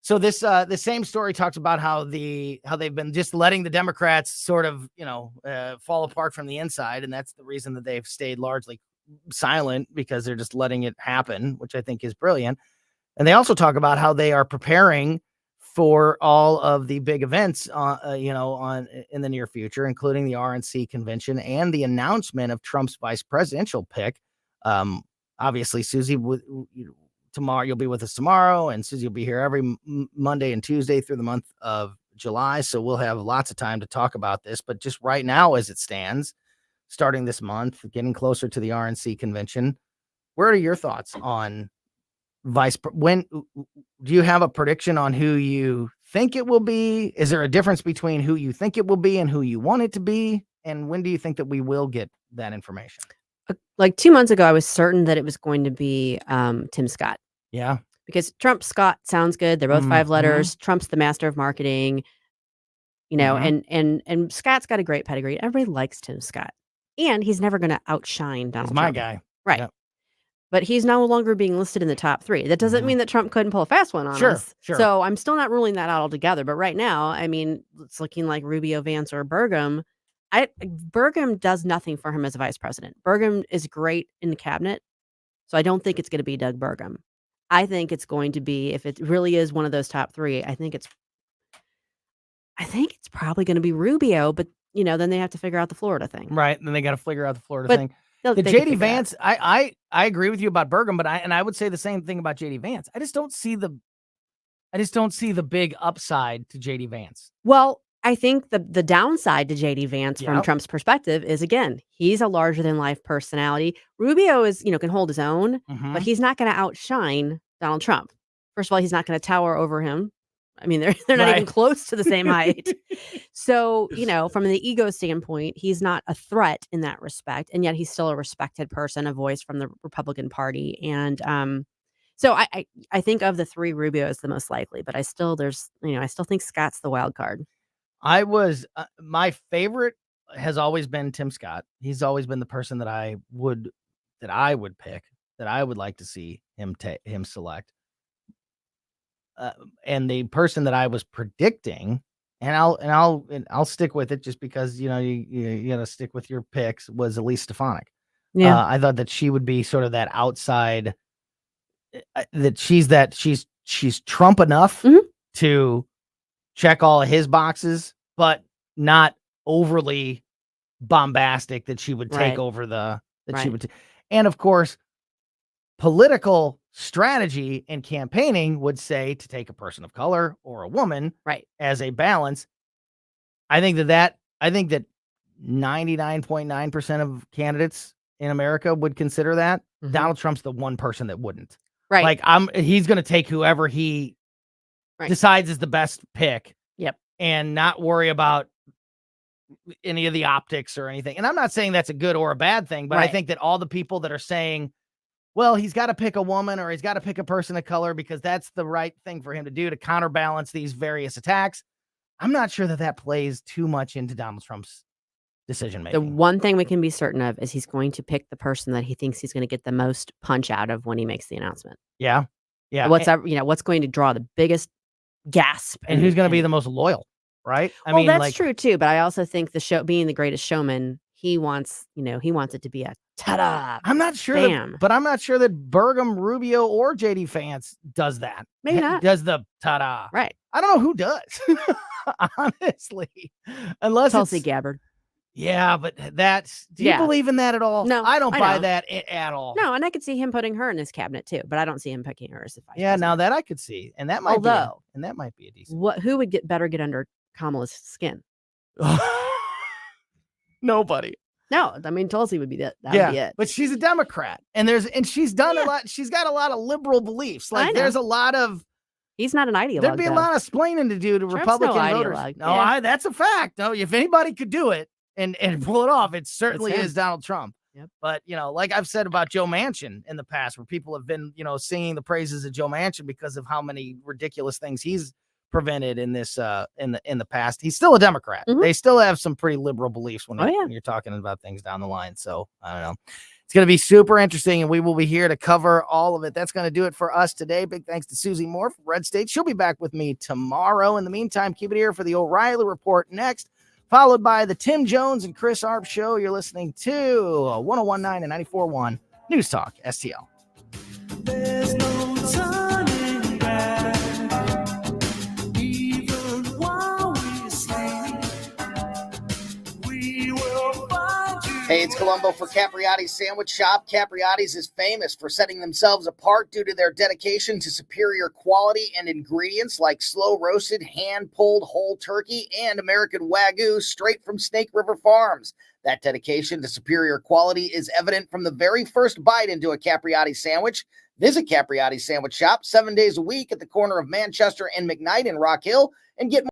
So this the same story talks about how they've been just letting the Democrats sort of fall apart from the inside, and that's the reason that they've stayed largely silent, because they're just letting it happen, which I think is brilliant. And they also talk about how they are preparing for all of the big events, in the near future, including the RNC convention and the announcement of Trump's vice presidential pick. Obviously, Susie, tomorrow you'll be with us tomorrow, and Susie will be here every Monday and Tuesday through the month of July. So we'll have lots of time to talk about this. But just right now, as it stands, starting this month, getting closer to the RNC convention, what are your thoughts on when do you have a prediction on who you think it will be? Is there a difference between who you think it will be and who you want it to be? And when do you think that we will get that information? Like 2 months ago, I was certain that it was going to be Tim Scott. Yeah. Because Trump Scott sounds good. They're both 5 letters. Trump's the master of marketing, and Scott's got a great pedigree. Everybody likes Tim Scott. And he's never going to outshine Donald He's my Trump. guy. Right. Yep. But he's no longer being listed in the top 3. That doesn't mean that Trump couldn't pull a fast one on us. Sure. So I'm still not ruling that out altogether. But right now, I mean, it's looking like Rubio, Vance, or Burgum. Burgum does nothing for him as a vice president. Burgum is great in the cabinet. So I don't think it's going to be Doug Burgum. I think it's going to be, if it really is one of those top 3, I think it's probably going to be Rubio, but then they have to figure out the Florida thing. Right. Then they got to figure out the Florida But thing. they The can figure JD it out. Vance, I agree with you about Burgum, but I would say the same thing about JD Vance. I just don't see the big upside to JD Vance. Well, I think the downside to JD Vance from Yep. Trump's perspective is, again, he's a larger than life personality. Rubio is, can hold his own, but he's not going to outshine Donald Trump. First of all, he's not going to tower over him. I mean, they're not even Right. close to the same height. So, from the ego standpoint, he's not a threat in that respect. And yet he's still a respected person, a voice from the Republican Party. And so I think of the 3, Rubio is the most likely, but I still think Scott's the wild card. I was my favorite has always been Tim Scott. He's always been the person that I would pick, that I would like to see him select. And the person that I was predicting, and I'll stick with it just because you got to stick with your picks, was Elise Stefanik. Yeah. I thought that she would be sort of that outside, that she's Trump enough to check all of his boxes, but not overly bombastic that she would take Right. over she Right. would. And of course, political strategy and campaigning would say to take a person of color or a woman Right. as a balance. I think that 99.9% of candidates in America would consider that. Donald Trump's the one person that wouldn't. Right. Like he's going to take whoever he decides is the best pick. Yep. And not worry about any of the optics or anything. And I'm not saying that's a good or a bad thing, but I Right. think that all the people that are saying, well, he's got to pick a woman or he's got to pick a person of color because that's the right thing for him to do to counterbalance these various attacks, I'm not sure that plays too much into Donald Trump's decision The making. one thing we can be certain of is he's going to pick the person that he thinks he's going to get the most punch out of when he makes the announcement. Yeah. Yeah. What's going to draw the biggest gasp, And who's going to be the most loyal, right? That's true too. But I also think the show, being the greatest showman, he wants it to be a ta-da. I'm not sure bam. but I'm not sure that Burgum, Rubio, or JD Vance does that. Maybe not. Does the ta-da. Right. I don't know who does. Honestly. Unless Tulsi it's Gabbard. Yeah, but do you believe in that at all? No, I don't I buy don't. that at all. No, and I could see him putting her in his cabinet too, but I don't see him picking her as the vice Yeah, now president. that I could see. And that might Although, be a decent. who would get under Kamala's skin? Nobody. No, I mean Tulsi would be that. That Yeah, would be it. but she's a Democrat, and she's done a lot. She's got a lot of liberal beliefs. I Like know. there's a lot of. He's not an ideologue. There'd be a though. lot of splaining to do to Trump's no Republican voters. ideologue. No, Yeah. that's a fact. No, if anybody could do it and pull it off, it certainly It's him. is Donald Trump. Yep. But like I've said about Joe Manchin in the past, where people have been singing the praises of Joe Manchin because of how many ridiculous things he's prevented in this in the past. He's still a Democrat. They still have some pretty liberal beliefs when you're talking about things down the line. So I don't know. It's going to be super interesting, and we will be here to cover all of it. That's going to do it for us today. Big thanks to Susie Moore from Red State. She'll be back with me tomorrow. In the meantime, keep it here for the O'Reilly Report next, followed by the Tim Jones and Chris Arp Show. You're listening to 101.9 and 94.1 News Talk STL. There's no turning back, even while we sleep. We will find you. Hey, it's Colombo for Capriotti's Sandwich Shop. Capriotti's is famous for setting themselves apart due to their dedication to superior quality and ingredients like slow-roasted, hand-pulled whole turkey and American Wagyu straight from Snake River Farms. That dedication to superior quality is evident from the very first bite into a Capriotti sandwich. Visit Capriotti's Sandwich Shop 7 days a week at the corner of Manchester and McKnight in Rock Hill and get more